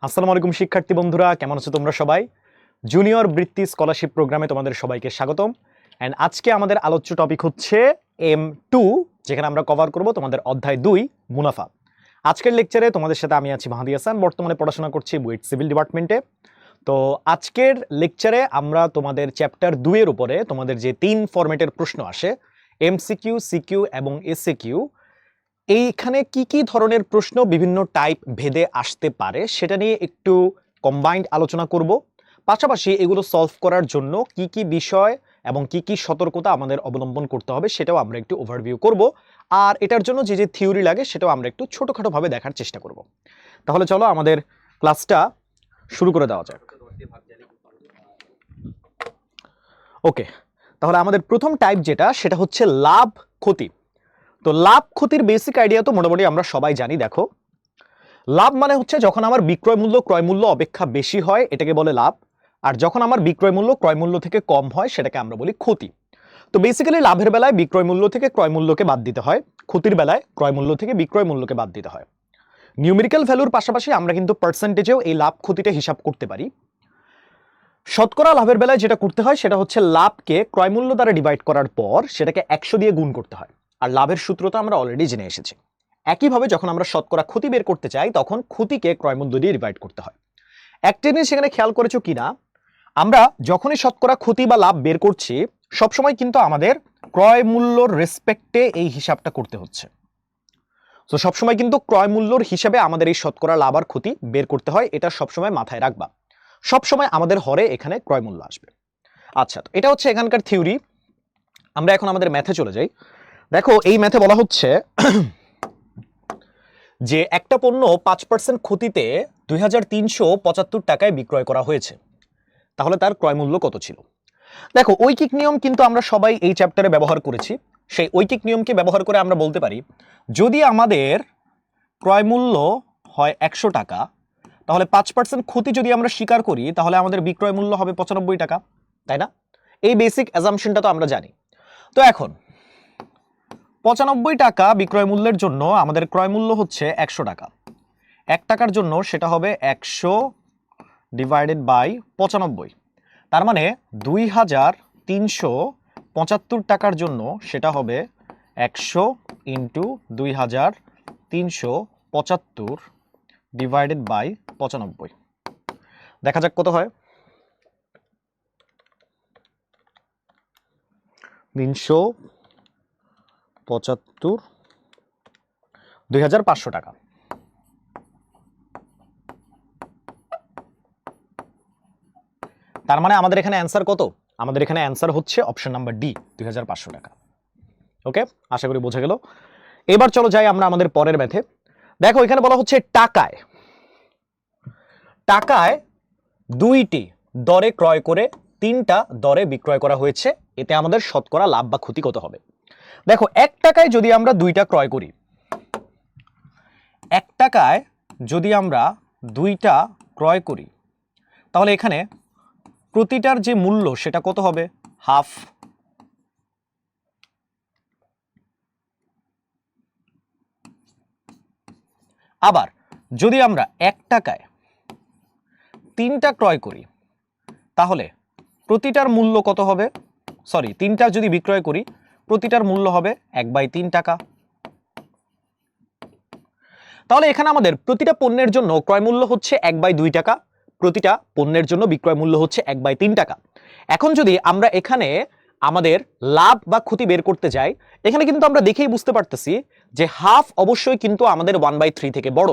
আসসালামু আলাইকুম শিক্ষার্থী বন্ধুরা, কেমন আছো তোমরা সবাই? জুনিয়র বৃত্তি স্কলারশিপ প্রোগ্রামে তোমাদের সবাইকে স্বাগতম। অ্যান্ড আজকে আমাদের আলোচ্য টপিক হচ্ছে M2, যেখানে আমরা কভার করব তোমাদের অধ্যায় 2 মুনাফা। আজকের লেকচারে তোমাদের সাথে আমি আছি মাহাদি হাসান, বর্তমানে পড়াশোনা করছি বুয়েট সিভিল ডিপার্টমেন্টে। তো আজকের লেকচারে আমরা তোমাদের চ্যাপ্টার 2 এর উপরে তোমাদের যে 3 ফরম্যাটের প্রশ্ন আসে, MCQ, CQ এবং SAQ, এইখানে কি কি ধরনের প্রশ্ন বিভিন্ন টাইপ ভেদে আসতে পারে সেটা নিয়ে একটু কম্বাইন্ড আলোচনা করব। পাশাপাশি এগুলো সলভ করার জন্য কি কি বিষয় এবং কি কি সতর্কতা আমাদের অবলম্বন করতে হবে সেটাও আমরা একটু ওভারভিউ করব। আর এটার জন্য যে যে থিওরি লাগে সেটাও আমরা একটু ছোটখাটোভাবে দেখার চেষ্টা করব। তাহলে চলো আমাদের ক্লাসটা শুরু করে দেওয়া যাক। ওকে, তাহলে আমাদের প্রথম টাইপ যেটা সেটা হচ্ছে লাভ ক্ষতি। তো লাভ ক্ষতির বেসিক আইডিয়া তো মোটামুটি আমরা সবাই জানি। দেখো, লাভ মানে হচ্ছে যখন আমার বিক্রয় মূল্য ক্রয় মূল্য অপেক্ষা বেশি হয় এটাকে বলে লাভ, আর যখন আমার বিক্রয় মূল্য ক্রয় মূল্য থেকে কম হয় সেটাকে আমরা বলি ক্ষতি। তো বেসিক্যালি লাভের বেলায় বিক্রয় মূল্য থেকে ক্রয় মূল্যকে বাদ দিতে হয়, ক্ষতির বেলায় ক্রয় মূল্য থেকে বিক্রয় মূল্যকে বাদ দিতে হয়। নিউমেরিক্যাল ভ্যালুর পাশাপাশি আমরা কিন্তু পার্সেন্টেজেও এই লাভ ক্ষতিটা হিসাব করতে পারি। শতকরা লাভের বেলায় যেটা করতে হয় সেটা হচ্ছে লাভকে ক্রয় মূল্য দ্বারা ডিভাইড করার পর সেটাকে 100 দিয়ে গুণ করতে হয়, আর লাভের সূত্রটা আমরা অলরেডি জেনে এসেছি। একইভাবে যখন আমরা শতকরা ক্ষতি বের করতে চাই তখন ক্ষতিকে ক্রয় মূল্য দিয়ে ডিভাইড করতে হয়। একটা জিনিস সেখানে খেয়াল করেছো কিনা, আমরা যখনই শতকরা ক্ষতি বা লাভ বের করছি সবসময় কিন্তু আমাদের ক্রয় মূল্যর রেসপেক্টে এই হিসাবটা করতে হচ্ছে। তো সবসময় কিন্তু ক্রয় মূল্যর হিসাবে আমাদের এই শতকরা লাভ আর ক্ষতি বের করতে হয়, এটা সবসময় মাথায় রাখবা। সবসময় আমাদের হরে এখানে ক্রয় মূল্য আসবে। আচ্ছা, তো এটা হচ্ছে এখানকার থিওরি। আমরা এখন আমাদের ম্যাথে চলে যাই। দেখো, এই ম্যাথে বলা হচ্ছে যে একটা পণ্য 5% ক্ষতিতে 2375 টাকায় বিক্রয় করা হয়েছে, তাহলে তার ক্রয় মূল্য কত ছিল? দেখো, ঐকিক নিয়ম কিন্তু আমরা সবাই এই চ্যাপ্টারে ব্যবহার করেছি। সেই ঐকিক নিয়মকে ব্যবহার করে আমরা বলতে পারি, যদি আমাদের ক্রয় মূল্য হয় 100 টাকা, তাহলে 5% ক্ষতি যদি আমরা স্বীকার করি তাহলে আমাদের বিক্রয় মূল্য হবে 95 টাকা, তাই না? এই বেসিক অ্যাজাম্পশনটা তো আমরা জানি। তো এখন 95 টাকা বিক্রয় মূল্যের জন্য আমাদের ক্রয় মূল্য হচ্ছে 100 টাকা। 1 টাকার জন্য সেটা হবে 100 ডিভাইডেড বাই 95। তার মানে 2375 টাকার জন্য সেটা হবে 100 ইন্টু 2375 ডিভাইডেড বাই 95। দেখা যাক কত হয়। 375 2500 টাকা। তার মানে আমাদের এখানে অ্যান্সার কত? আমাদের এখানে অ্যান্সার হচ্ছে অপশন নাম্বার ডি, 2500 টাকা। ওকে, আশা করি বোঝা গেল। এবার চলো যাই আমরা আমাদের পরের ম্যাথে। দেখো, এখানে বলা হচ্ছে টাকায় টাকায় 2টি দরে ক্রয় করে 3টা দরে বিক্রয় করা হয়েছে, এতে আমাদের শতকরা লাভ বা ক্ষতি কত হবে? দেখো, 1 টাকায় যদি আমরা 2টা ক্রয় করি, 1 টাকায় যদি আমরা 2টা ক্রয় করি তাহলে এখানে প্রতিটার যে মূল্য সেটা কত হবে? হাফ। আবার যদি আমরা 1 টাকায় 3টা ক্রয় করি তাহলে প্রতিটার মূল্য কত হবে? সরি, 3টা যদি বিক্রয় করি প্রতিটার মূল্য হবে 1/3 টাকা। তাহলে এখানে আমাদের প্রতিটা পণ্যের জন্য ক্রয় মূল্য হচ্ছে 1/2 টাকা, প্রতিটা পণ্যের জন্য বিক্রয় মূল্য হচ্ছে 1/3 টাকা। এখন যদি আমরা এখানে আমাদের লাভ বা ক্ষতি বের করতে যাই, এখানে কিন্তু আমরা দেখেই বুঝতে পারতেছি যে হাফ অবশ্যই কিন্তু আমাদের 1/3 থেকে বড়,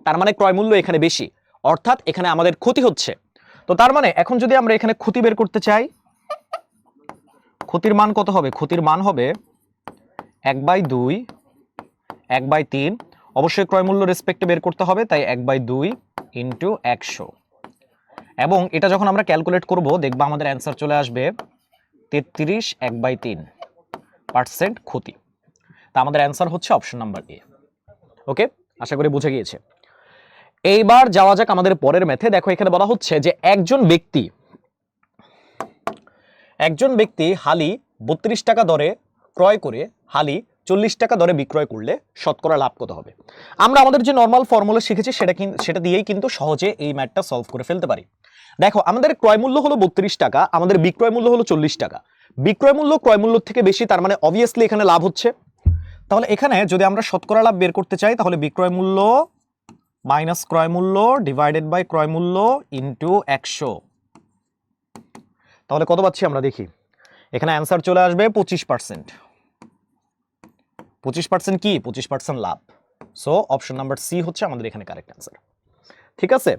তার মানে ক্রয় মূল্য এখানে বেশি, অর্থাৎ এখানে আমাদের ক্ষতি হচ্ছে। তো তার মানে এখন যদি আমরা এখানে ক্ষতি বের করতে চাই, ক্ষতির মান কত হবে? ক্ষতির মান হবে 1/2, 1/3। অবশ্যই ক্রয় মূল্য রেসপেক্টে বের করতে হবে, তাই 1/2 ইন্টু 100। এবং এটা যখন আমরা ক্যালকুলেট করব দেখবা আমাদের অ্যান্সার চলে আসবে 33 1/3% ক্ষতি। তা আমাদের অ্যান্সার হচ্ছে অপশন নাম্বার এ। ওকে, আশা করি বুঝে গিয়েছে। এইবার যাওয়া যাক আমাদের পরের ম্যাথে। দেখো, এখানে বলা হচ্ছে যে একজন ব্যক্তি হালি 32 টাকা দরে ক্রয় করে হালি 40 টাকা দরে বিক্রয় করলে শতকরা লাভ কত হবে? আমরা আমাদের যে নর্মাল ফর্মুলা শিখেছি সেটা দিয়েই কিন্তু সহজে এই ম্যাথটা সলভ করে ফেলতে পারি। দেখো, আমাদের ক্রয় মূল্য হলো 32 টাকা, আমাদের বিক্রয় মূল্য হলো 40 টাকা। বিক্রয় মূল্য ক্রয় মূল্যের থেকে বেশি, তার মানে অবভিয়াসলি এখানে লাভ হচ্ছে। তাহলে এখানে যদি আমরা শতকরা লাভ বের করতে চাই, তাহলে বিক্রয় মূল্য মাইনাস ক্রয় মূল্য ডিভাইডেড বাই ক্রয় মূল্য ইনটু 100। তাহলে কত পাচ্ছি আমরা দেখি। এখানে অ্যান্সার চলে আসবে 25%। 25% কি? 25% লাভ। সো অপশন নাম্বার সি হচ্ছে আমাদের এখানে কারেক্ট অ্যান্সার। ঠিক আছে,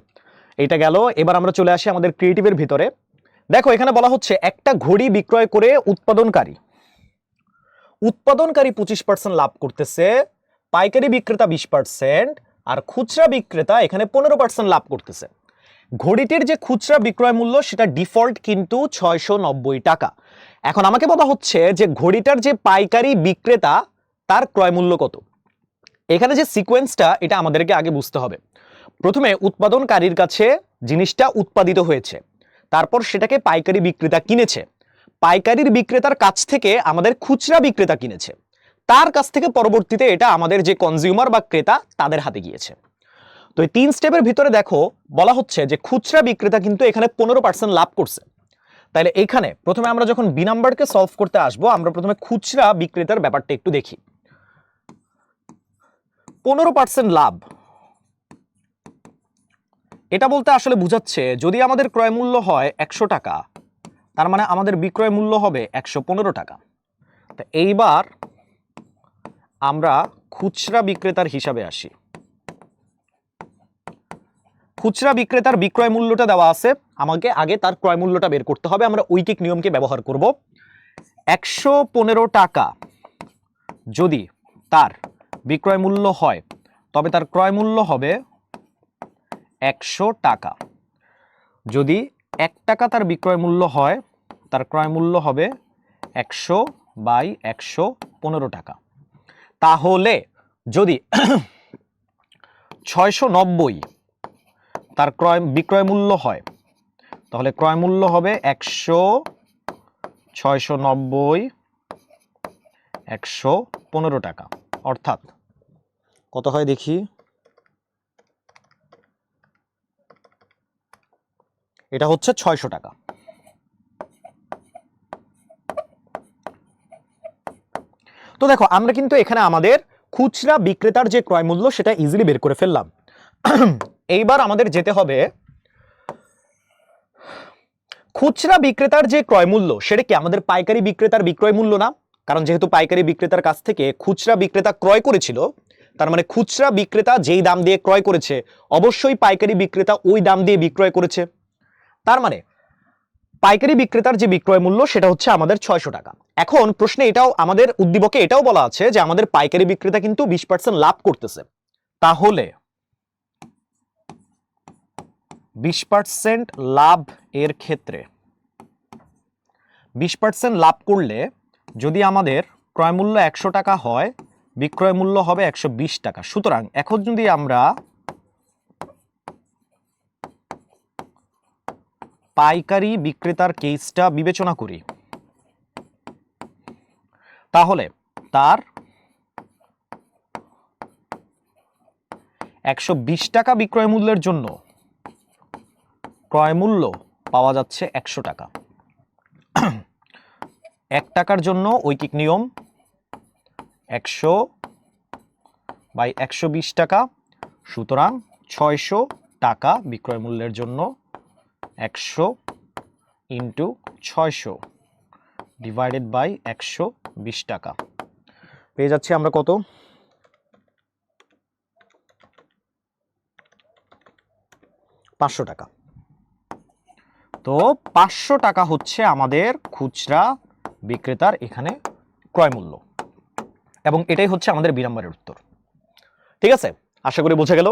এটা গেল। এবার আমরা চলে আসি আমাদের ক্রিয়েটিভের ভিতরে। দেখো, এখানে বলা হচ্ছে একটা ঘড়ি বিক্রয় করে উৎপাদনকারী 25% লাভ করতেছে, পাইকারি বিক্রেতা 20% আর খুচরা বিক্রেতা এখানে 15% লাভ করতেছে। ঘড়িটির যে খুচরা বিক্রয় মূল্য সেটা ডিফল্ট কিন্তু 690 টাকা। এখন আমাকে বলা হচ্ছে যে ঘড়িটার যে পাইকারি বিক্রেতা তার ক্রয় মূল্য কত। এখানে যে সিকোয়েন্সটা এটা আমাদেরকে আগে বুঝতে হবে। প্রথমে উৎপাদনকারীর কাছে জিনিসটা উৎপাদিত হয়েছে, তারপর সেটাকে পাইকারি বিক্রেতা কিনেছে, পাইকারির বিক্রেতার কাছ থেকে আমাদের খুচরা বিক্রেতা কিনেছে, তার কাছ থেকে পরবর্তীতে এটা আমাদের যে কনজিউমার বা ক্রেতা তাদের হাতে গিয়েছে। তো এই 3 স্টেপের ভিতরে দেখো বলা হচ্ছে যে খুচরা বিক্রেতা কিন্তু এখানে 15% লাভ করছে। তাহলে এখানে প্রথমে আমরা যখন বি নাম্বারকে সলভ করতে আসবো, আমরা প্রথমে খুচরা বিক্রেতার ব্যাপারটা একটু দেখি। 15% লাভ, এটা বলতে আসলে বোঝাচ্ছে যদি আমাদের ক্রয় মূল্য হয় 100 টাকা, তার মানে আমাদের বিক্রয় মূল্য হবে 115 টাকা। তো এইবার আমরা খুচরা বিক্রেতার হিসাবে আসি। খুচরা বিক্রেতার বিক্রয় মূল্যটা দেওয়া আছে, আমাকে আগে তার ক্রয় মূল্যটা বের করতে হবে। আমরা ঐকিক নিয়মকে ব্যবহার করব। 115 টাকা যদি তার বিক্রয় মূল্য হয়, তবে তার ক্রয় মূল্য হবে 100 টাকা। যদি 1 টাকা তার বিক্রয় মূল্য হয়, তার ক্রয় মূল্য হবে 100 বাই 115 টাকা। তাহলে যদি 690 তার বিক্রয় মূল্য হয়, তাহলে ক্রয় মূল্য হবে 100, 690, 115 টাকা। অর্থাৎ কত হয় দেখি, এটা হচ্ছে 600 টাকা। তো দেখো, আমরা কিন্তু এখানে আমাদের খুচরা বিক্রেতার যে ক্রয় মূল্য সেটা ইজিলি বের করে ফেললাম। এইবার আমাদের যেতে হবে খুচরা বিক্রেতার যে ক্রয় মূল্য সেটা কি আমাদের পাইকারি বিক্রেতার বিক্রয় মূল্য না? কারণ যেহেতু পাইকারি বিক্রেতার কাছ থেকে খুচরা বিক্রেতা ক্রয় করেছিল, তার মানে খুচরা বিক্রেতা যেই দাম দিয়ে ক্রয় করেছে অবশ্যই পাইকারি বিক্রেতা ওই দাম দিয়ে বিক্রয় করেছে। তার মানে পাইকারি বিক্রেতার যে বিক্রয় মূল্য সেটা হচ্ছে আমাদের 600 টাকা। এখন প্রশ্নে এটাও আমাদের উদ্দীপকে এটাও বলা আছে যে আমাদের পাইকারি বিক্রেতা কিন্তু 20% লাভ করতেছে। তাহলে 20% লাভ এর ক্ষেত্রে 20% লাভ করলে যদি আমাদের ক্রয় মূল্য 100 টাকা হয়, বিক্রয় মূল্য হবে 120 টাকা। সুতরাং এখন যদি আমরা পাইকারি বিক্রেতার কেসটা বিবেচনা করি, তাহলে তার 120 টাকা বিক্রয় মূল্যের জন্য ক্রয় মূল্য পাওয়া যাচ্ছে 100 টাকা। 1 টাকার জন্য ঐকিক নিয়ম 100 বাই 120 টাকা। সুতরাং 600 টাকা বিক্রয় মূল্যের জন্য 100 ইন্টু 600 ডিভাইডেড বাই 120 টাকা। পেয়ে যাচ্ছি আমরা কত? 500 টাকা। তো 500 টাকা হচ্ছে আমাদের খুচরা বিক্রেতার এখানে ক্রয় মূল্য, এবং এটাই হচ্ছে আমাদের বি নম্বরের উত্তর। ঠিক আছে, আশা করি বোঝা গেল।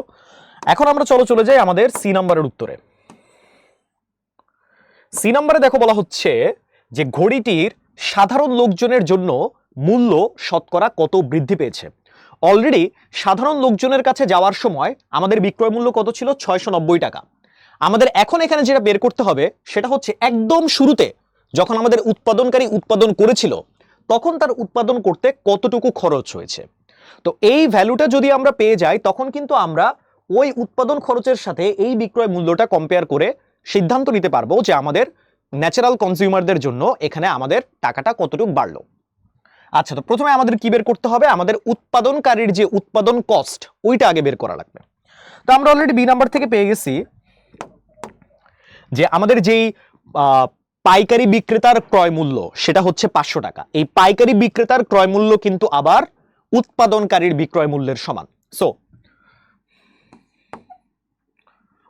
এখন আমরা চলে যাই আমাদের সি নম্বরের উত্তরে। সি নম্বরে দেখো বলা হচ্ছে যে ঘড়িটির সাধারণ লোকজনের জন্য মূল্য শতকরা কত বৃদ্ধি পেয়েছে। অলরেডি সাধারণ লোকজনের কাছে যাওয়ার সময় আমাদের বিক্রয় মূল্য কত ছিল? 690 টাকা। আমাদের এখন এখানে যেটা বের করতে হবে সেটা হচ্ছে একদম শুরুতে যখন আমাদের উৎপাদনকারী উৎপাদন করেছিল তখন তার উৎপাদন করতে কতটুকু খরচ হয়েছে। তো এই ভ্যালুটা যদি আমরা পেয়ে যাই তখন কিন্তু আমরা ওই উৎপাদন খরচের সাথে এই বিক্রয় মূল্যটা কম্পেয়ার করে সিদ্ধান্ত নিতে পারবো যে আমাদের ন্যাচারাল কনজিউমারদের জন্য এখানে আমাদের টাকাটা কতটুকু বাড়লো। আচ্ছা, তো প্রথমে আমাদের কি বের করতে হবে, আমাদের উৎপাদনকারীর যে উৎপাদন কস্ট ওইটা আগে বের করা লাগবে। তো আমরা অলরেডি বি নাম্বার থেকে পেয়ে গেছি যে আমাদের যেই পাইকারি বিক্রেতার ক্রয় মূল্য সেটা হচ্ছে 500 টাকা। এই পাইকারি বিক্রেতার ক্রয় মূল্য কিন্তু আবার উৎপাদনকারীর বিক্রয় মূল্যের সমান। সো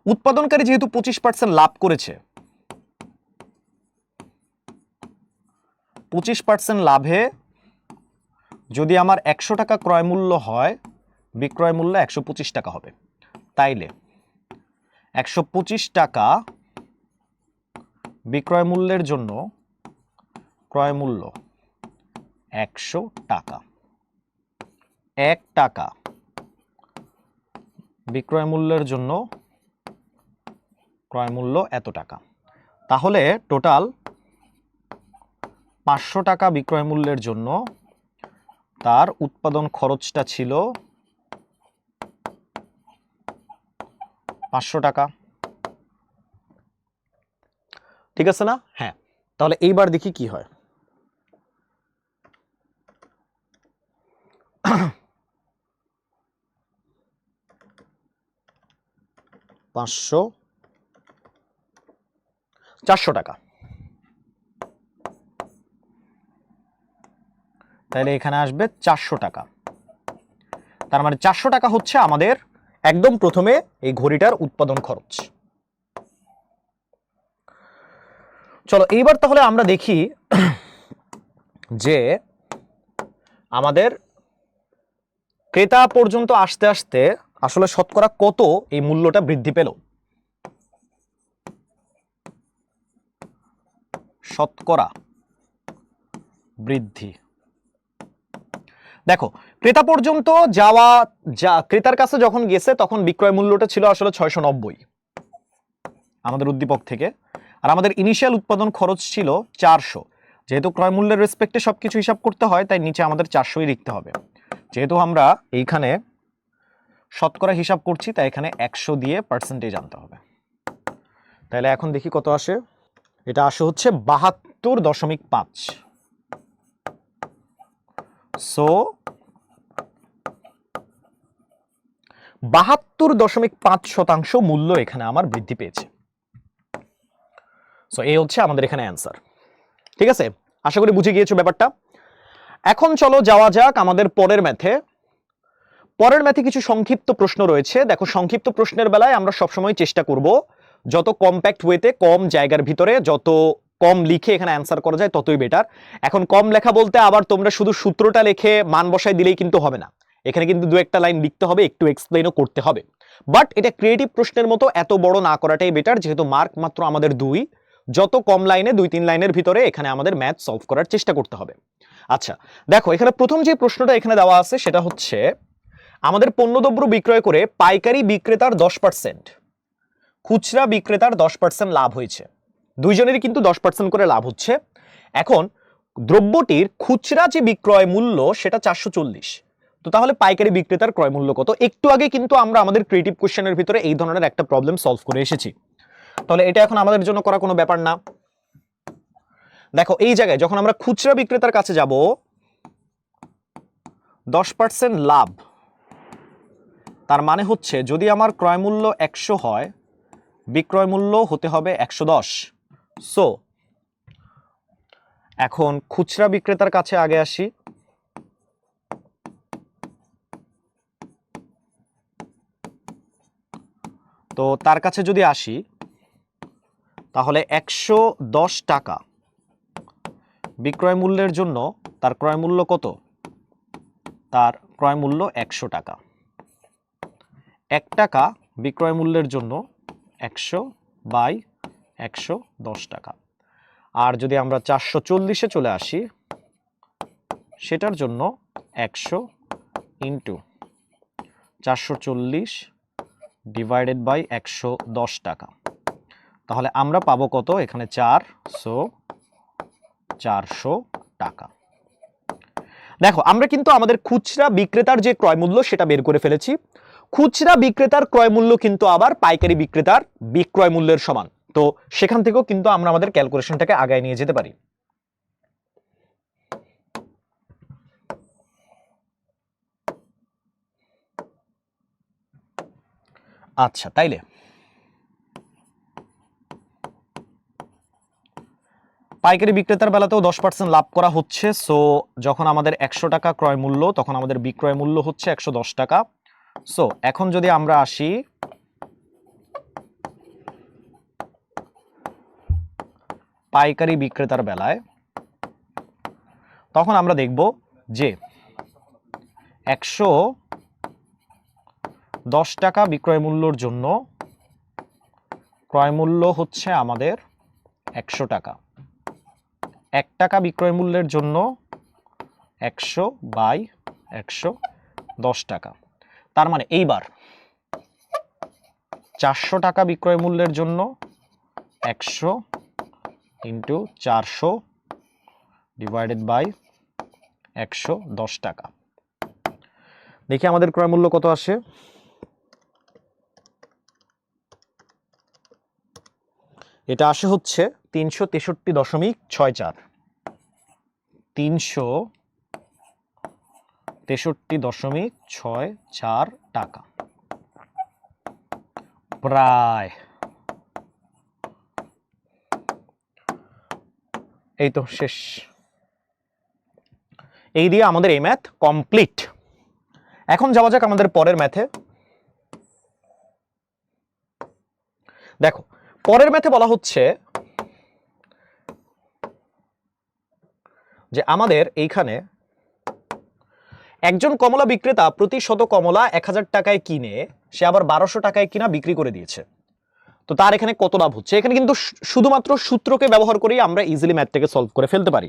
উৎপাদনকারী যেহেতু 25% লাভ করেছে, 25% লাভে যদি আমার 100 টাকা ক্রয় মূল্য হয়, বিক্রয় মূল্য 125 টাকা হবে। তাইলে 125 টাকা বিক্রয় মূল্যের জন্য ক্রয় মূল্য 100 টাকা, 1 টাকা বিক্রয় মূল্যের জন্য ক্রয় মূল্য এত টাকা। তাহলে টোটাল 500 টাকা বিক্রয় মূল্যের জন্য তার উৎপাদন খরচটা ছিল 500 টাকা। ঠিক আছে না? হ্যাঁ, তাহলে এইবার দেখি কি হয়। পাঁচশো 400 টাকা, তাহলে এখানে আসবে 400 টাকা। তার মানে 400 টাকা হচ্ছে আমাদের একদম প্রথমে এই ঘড়িটার উৎপাদন খরচ। চলো এইবার তাহলে আমরা দেখি যে আমাদের ক্রেতা পর্যন্ত আসতে আসতে আসলে শতকরা কত এই মূল্যটা বৃদ্ধি পেল। শতকরা বৃদ্ধি, দেখো ক্রেতা পর্যন্ত যাওয়া, ক্রেতার কাছে যখন গেছে তখন বিক্রয় মূল্যটা ছিল আসলে 690 আমাদের উদ্দীপক থেকে, আর আমাদের ইনিশিয়াল উৎপাদন খরচ ছিল 400। যেহেতু ক্রয় মূল্যের রেসপেক্টে সবকিছু হিসাব করতে হয় তাই নিচে আমাদের 400ই লিখতে হবে। যেহেতু আমরা এইখানে শতকরা হিসাব করছি তাই এখানে 100 দিয়ে পার্সেন্টেজ আনতে হবে। তাহলে এখন দেখি কত আসে। এটা আসে হচ্ছে 72.5। সো 72.5% মূল্য এখানে আমার বৃদ্ধি পেয়েছে। সো এই হচ্ছে আমাদের এখানে অ্যান্সার। ঠিক আছে, আশা করি বুঝে গিয়েছো ব্যাপারটা। এখন চলো যাওয়া যাক আমাদের পরের ম্যাথে। পরের ম্যাথে কিছু সংক্ষিপ্ত প্রশ্ন রয়েছে। দেখো সংক্ষিপ্ত প্রশ্নের বেলায় আমরা সবসময় চেষ্টা করব যত কম্প্যাক্ট ওয়েতে, কম জায়গার ভিতরে যত কম লিখে এখানে অ্যান্সার করা যায় ততই বেটার। এখন কম লেখা বলতে আবার তোমরা শুধু সূত্রটা লিখে মান বসাই দিলেই কিন্তু হবে না, এখানে কিন্তু দু একটা লাইন লিখতে হবে, একটু এক্সপ্লেইনও করতে হবে। বাট এটা ক্রিয়েটিভ প্রশ্নের মতো এত বড় না করাটাই বেটার, যেহেতু মার্ক মাত্র আমাদের 2। যত কম লাইনে 2-3 লাইনের ভিতরে এখানে আমাদের ম্যাথ সলভ করার চেষ্টা করতে হবে। আচ্ছা দেখো এখানে প্রথম যে প্রশ্নটা এখানে দেওয়া আছে সেটা হচ্ছে আমাদের পণ্যদ্রব্য বিক্রয় করে পাইকারি বিক্রেতার 10%, খুচরা বিক্রেতার 10% লাভ হয়েছে। দুইজনেরই কিন্তু 10% করে লাভ হচ্ছে। এখন দ্রব্যটির খুচরা যে বিক্রয় মূল্য সেটা 440। তো তাহলে পাইকারি বিক্রেতার ক্রয় মূল্য কত? একটু আগে কিন্তু আমরা আমাদের ক্রিয়েটিভ কোশ্চেনের ভিতরে এই ধরনের একটা প্রবলেম সলভ করে এসেছি। তাহলে এটা এখন আমাদের জন্য করা কোনো ব্যাপার না। দেখো এই জায়গায় যখন আমরা খুচরা বিক্রেতার কাছে যাব, 10% লাভ, তার মানে হচ্ছে যদি আমার ক্রয় মূল্য 100 হয়, বিক্রয় মূল্য হতে হবে 110। সো এখন খুচরা বিক্রেতার কাছে আগে আসি। তো তার কাছে যদি আসি তাহলে 110 টাকা বিক্রয় মূল্যের জন্য তার ক্রয় মূল্য কত? তার ক্রয় মূল্য 100 টাকা। 1 টাকা বিক্রয় মূল্যের জন্য 100/110 টাকা। আর যদি আমরা 440-এ চলে আসি, সেটার জন্য 100 ইন্টু 440 ডিভাইডেড বাই 110 টাকা। তাহলে আমরা পাবো কত? এখানে 4, সো 400 টাকা। দেখো আমরা কিন্তু আমাদের খুচরা বিক্রেতার যে ক্রয় মূল্য সেটা বের করে ফেলেছি। খুচরা বিক্রেতার ক্রয় মূল্য কিন্তু আবার পাইকারি বিক্রেতার বিক্রয় মূল্যের সমান। তো সেখান থেকেও কিন্তু আমরা আমাদের ক্যালকুলেশনটাকে আগায় নিয়ে যেতে পারি। আচ্ছা, তাইলে পাইকারি বিক্রেতার বেলাতেও 10% লাভ করা হচ্ছে। সো যখন আমাদের 100 টাকা ক্রয় মূল্য তখন আমাদের বিক্রয় মূল্য হচ্ছে 110 টাকা। সো এখন যদি আমরা আসি পাইকারি বিক্রেতার বেলায়, তখন আমরা দেখব যে 110 টাকা বিক্রয় মূল্যর জন্য ক্রয় মূল্য হচ্ছে আমাদের 100 টাকা। 1 টাকা বিক্রয় মূল্যের জন্য 100/110 টাকা। তার মানে এইবার 400 টাকা বিক্রয় মূল্যের জন্য 100 × 400 / 110 টাকা। দেখি আমাদের ক্রয় মূল্য কত আসে। এটা আসে হচ্ছে 363.64 363.64 টাকা। প্রায় এই তো শেষ। এই দিয়ে আমাদের এই ম্যাথ কমপ্লিট। এখন যাওয়া যাক আমাদের পরের ম্যাথে। দেখো পরের ম্যাথে বলা হচ্ছে যে আমাদের এইখানে একজন কমলা বিক্রেতা প্রতি শত কমলা 1000 টাকায় কিনে সে আবার 1200 টাকায় কিনা বিক্রি করে দিয়েছে। তো তার এখানে কত লাভ হচ্ছে? এখানে কিন্তু শুধুমাত্র সূত্রকে ব্যবহার করেই আমরা ইজিলি ম্যাথটাকে সলভ করে ফেলতে পারি।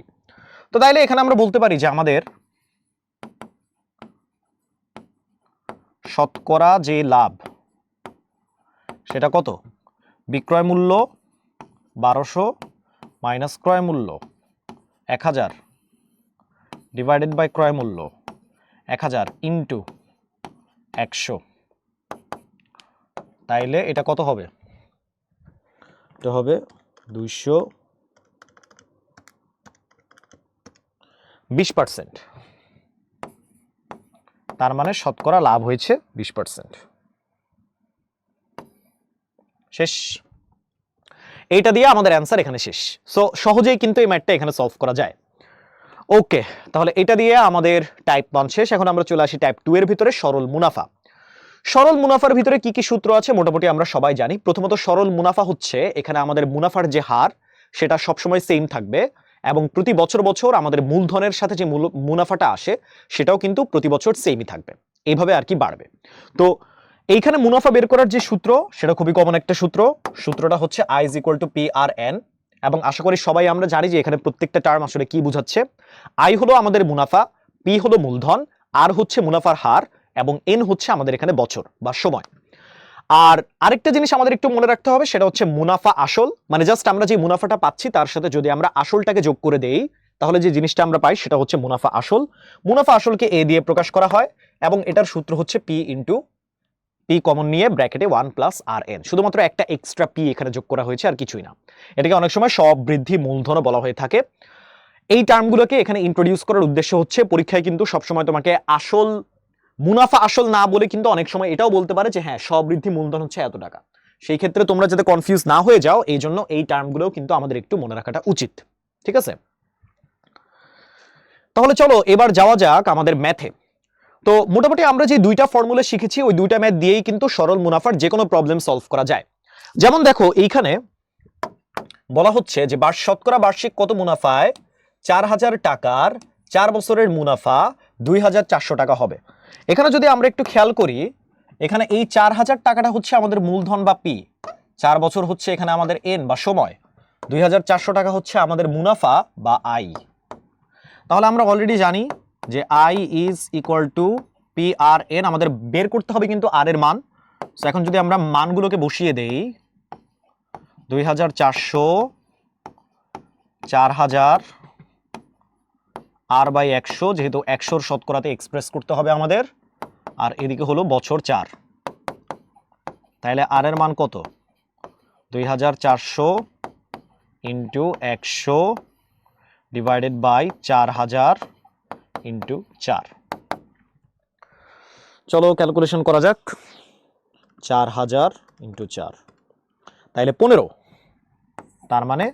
তো তাইলে এখানে আমরা বলতে পারি যে আমাদের শতকরা যে লাভ সেটা কত? বিক্রয় মূল্য 1200 মাইনাস ক্রয় মূল্য 1000 ডিভাইডেড বাই ক্রয় মূল্য 1000 ইন্টু 100। তাইলে এটা কত হবে? এটা হবে 220%। তার মানে শতকরা লাভ হয়েছে 20%। শেষ। এইটা দিয়ে আমাদের অ্যান্সার এখানে শেষ। সো সহজেই কিন্তু এই ম্যাথটা এখানে সলভ করা যায়। ওকে, তাহলে এটা দিয়ে আমাদের টাইপ 1 শেষ। এখন আমরা চলে আসি টাইপ 2 এর ভিতরে, সরল মুনাফা। সরল মুনাফার ভিতরে কি কি সূত্র আছে মোটামুটি আমরা সবাই জানি। প্রথমত সরল মুনাফা হচ্ছে এখানে আমাদের মুনাফার যে হার সেটা সবসময় সেম থাকবে এবং প্রতি বছর বছর আমাদের মূলধনের সাথে যে মুনাফাটা আসে সেটাও কিন্তু প্রতি বছর সেমই থাকবে, এইভাবে আর কি বাড়বে। তো এইখানে মুনাফা বের করার যে সূত্র সেটা খুবই কমন একটা সূত্র। সূত্রটা হচ্ছে I = PRN এবং আশা করি সবাই আমরা জানি যে এখানে প্রত্যেকটা টার্ম আসলে কি বোঝাচ্ছে। I হলো আমাদের মুনাফা, P হলো মূলধন, R হচ্ছে মুনাফার হার এবং N হচ্ছে আমাদের এখানে বছর বা সময়। আর আরেকটা জিনিস আমাদের একটু মনে রাখতে হবে, সেটা হচ্ছে মুনাফা আসল, মানে জাস্ট আমরা যে মুনাফাটা পাচ্ছি তার সাথে যদি আমরা আসলটাকে যোগ করে দেই তাহলে যে জিনিসটা আমরা পাই সেটা হচ্ছে মুনাফা আসল। মুনাফা আসলকে A দিয়ে প্রকাশ করা হয় এবং এটার সূত্র হচ্ছে P × P কমন নিয়ে ব্র্যাকেটে 1 + RN, শুধুমাত্র একটা এক্সট্রা P এখানে যোগ করা হয়েছে আর কিছুই না। এটাকে অনেক সময় সববৃদ্ধি মূলধনও বলা হয়ে থাকে। এই টার্মগুলোকে এখানে ইন্ট্রোডিউস করার উদ্দেশ্য হচ্ছে পরীক্ষায় কিন্তু সবসময় তোমাকে আসল মুনাফা আসল না বলে কিন্তু অনেক সময় এটাও বলতে পারে যে হ্যাঁ সববৃদ্ধি মূলধন হচ্ছে এত টাকা। সেই ক্ষেত্রে তোমরা যাতে কনফিউজ না হয়ে যাও এই জন্য এই টার্মগুলোও কিন্তু আমাদের একটু মনে রাখাটা উচিত। ঠিক আছে, তাহলে চলো এবার যাওয়া যাক আমাদের ম্যাথে। তো মোটামুটি আমরা যে দুইটা ফর্মুলা শিখেছি ওই দুইটা ম্যাথ দিয়েই কিন্তু সরল মুনাফার যে কোনো প্রবলেম সলভ করা যায়। যেমন দেখো এইখানে বলা হচ্ছে যে শতকরা বার্ষিক কত মুনাফায় 4000 টাকার 4 বছরের মুনাফা 2400 টাকা হবে। এখানে যদি আমরা একটু খেয়াল করি এখানে এই 4000 টাকাটা হচ্ছে আমাদের মূলধন বা পি, 4 বছর হচ্ছে এখানে আমাদের এন বা সময়, 2400 টাকা হচ্ছে আমাদের মুনাফা বা আই। তাহলে আমরা অলরেডি জানি যে I = PRN, আমাদের বের করতে হবে কিন্তু আর এর মান। সো এখন যদি আমরা মানগুলোকে বসিয়ে দেই 2400, 4000 r/100, যেহেতু 100 শতকরাতে এক্সপ্রেস করতে হবে আমাদের, আর এদিকে হলো বছর 4। তাহলে আর এর মান কত? 2400 ইন্টু 100 ডিভাইডেড বাই 4000 ইন্টু 4। চলো ক্যালকুলেশন করা যাক। 4000 ইন্টু 4, তাইলে 15। তার মানে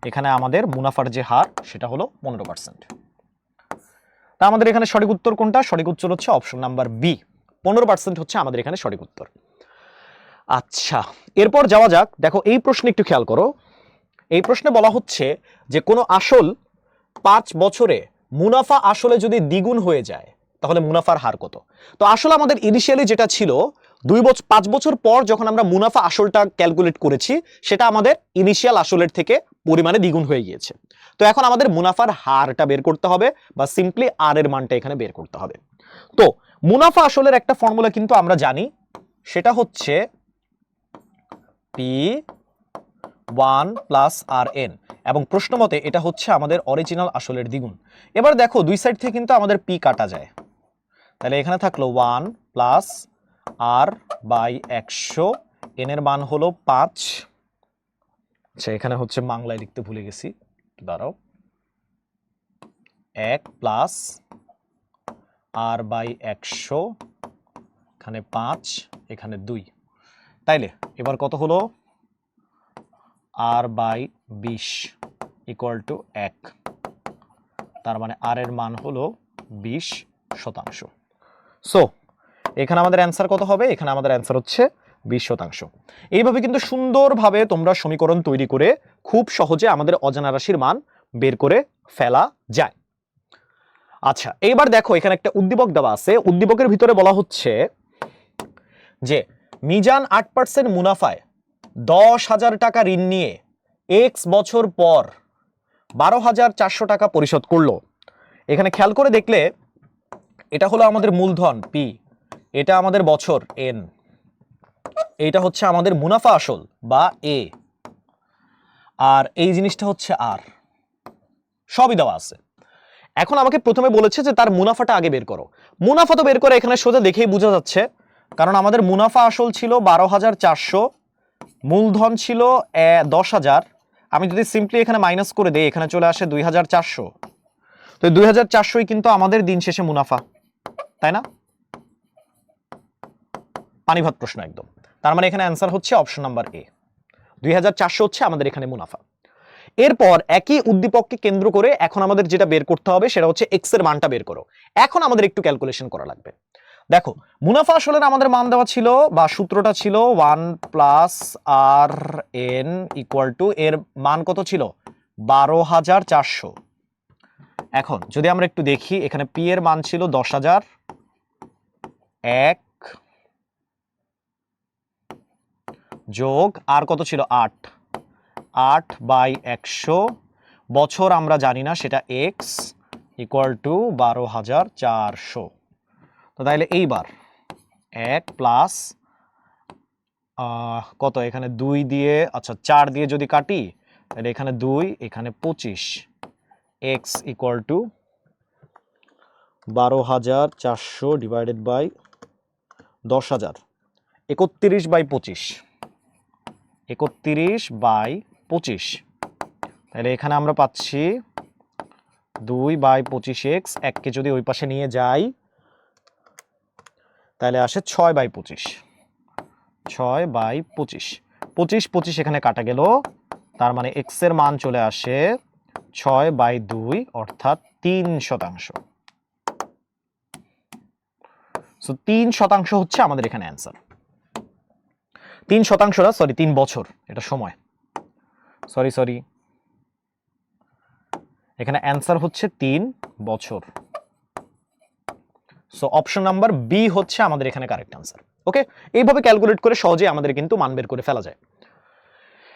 এখানে আমাদের মুনাফার যে হার সেটা হলো 15%। তা আমাদের এখানে সঠিক উত্তর কোনটা? সঠিক উত্তর হচ্ছে অপশন নাম্বার বি, 15% হচ্ছে আমাদের এখানে সঠিক উত্তর। আচ্ছা, এরপর যাওয়া যাক। দেখো এই প্রশ্নে একটু খেয়াল করো। এই প্রশ্নে বলা হচ্ছে যে কোনো আসল 5 বছরে মুনাফা আসলে যদি দ্বিগুণ হয়ে যায় তাহলে মুনাফার হার কত? তো আসলে আমাদের ইনিশিয়ালি যেটা ছিল 5 বছর পর যখন আমরা মুনাফা আসলটা ক্যালকুলেট করেছি সেটা আমাদের ইনিশিয়াল আসলের থেকে পরিমাণে দ্বিগুণ হয়ে গিয়েছে। তো এখন আমাদের মুনাফার হারটা বের করতে হবে, বা সিম্পলি আর এর মানটা এখানে বের করতে হবে। তো মুনাফা আসলের একটা ফর্মুলা কিন্তু আমরা জানি, সেটা হচ্ছে P1 প্লাস RN, এবং প্রশ্ন মতে এটা হচ্ছে আমাদের অরিজিনাল আসলের দ্বিগুণ। এবার দেখো দুই সাইড থেকে কিন্তু আমাদের P কাটা যায়, তাহলে এখানে থাকলো 1 প্লাস R/100, N এর মান হলো 5। আচ্ছা, এখানে হচ্ছে বাংলায় লিখতে ভুলে গেছি, দাঁড়াও। 1 প্লাস R/100, এখানে 5, এখানে 2। তাইলে এবার কত হলো? R/20 equal to 1। তার মানে আর এর মান হলো 20%। সো এখানে আমাদের অ্যান্সার কত হবে? এখানে আমাদের অ্যান্সার হচ্ছে 20%। এইভাবে কিন্তু সুন্দরভাবে তোমরা সমীকরণ তৈরি করে খুব সহজে আমাদের অজানা রাশির মান বের করে ফেলা যায়। আচ্ছা, এইবার দেখো এখানে একটা উদ্দীপক দেওয়া আছে। উদ্দীপকের ভিতরে বলা হচ্ছে যে মিজান 8% মুনাফায় 10,000 টাকা ঋণ নিয়ে এক্স বছর পর 12,400 টাকা পরিশোধ করলো। এখানে খেয়াল করে দেখলে এটা হলো আমাদের মূলধন পি, এটা আমাদের বছর এন, এইটা হচ্ছে আমাদের মুনাফা আসল বা এ, আর এই জিনিসটা হচ্ছে আর। সবই দেওয়া আছে। এখন আমাকে প্রথমে বলেছে যে তার মুনাফাটা আগে বের করো। মুনাফা তো বের করে এখানে সোজা দেখেই বোঝা যাচ্ছে, কারণ আমাদের মুনাফা আসল ছিল 12,400, মূলধন ছিল 10,000। আমি যদি সিম্পলি এখানে মাইনাস করে দেই, এখানে চলে আসে 2,400। তো 2,400ই কিন্তু আমাদের দিন শেষে মুনাফা, তাই না? পানিভাত প্রশ্ন একদম। তার মানে এখানে অ্যান্সার হচ্ছে অপশন নাম্বার এ, 2,400 হচ্ছে আমাদের এখানে মুনাফা। এরপর একই উদ্দীপককে কেন্দ্র করে এখন আমাদের যেটা বের করতে হবে সেটা হচ্ছে এক্স এর মানটা বের করো। এখন আমাদের একটু ক্যালকুলেশন করা লাগবে। দেখো মুনাফা আসলের আমাদের মান দেওয়া ছিল বা সূত্রটা ছিল 1 plus R N equal to, এর মান কত ছিল? 12,400। এখন যদি আমরা একটু দেখি, এখানে পি এর মান ছিল 10,000, 1 যোগ আর কত ছিল? 8, 8/100, বছর আমরা জানি না, সেটা এক্স ইকুয়াল টু 12,400। তো তাইলে এইবার 1 প্লাস কত, এখানে 2 দিয়ে, আচ্ছা 4 দিয়ে যদি কাটি তাহলে এখানে 2, এখানে 25, x equal to 12,400 divided by 10,000, 31/25, 31/25। তাহলে এখানে আমরা পাচ্ছি 2/25x, 1কে যদি ওই পাশে নিয়ে যাই তাহলে আসে 6/25, 6/25, 25 এখানে কাটা গেল, তার মানে x এর মান চলে আসে 6/2 অর্থাৎ 3%। সো 3% হচ্ছে আমাদের এখানে অ্যান্সার। 3% না, সরি 3 বছর, এটা সময়, সরি এখানে অ্যান্সার হচ্ছে 3 বছর। সো অপশন নাম্বার বি হচ্ছে আমাদের এখানে কারেক্ট অ্যান্সার। ওকে, এইভাবে ক্যালকুলেট করে সহজে আমাদের কিন্তু মান বের করে ফেলা যায়।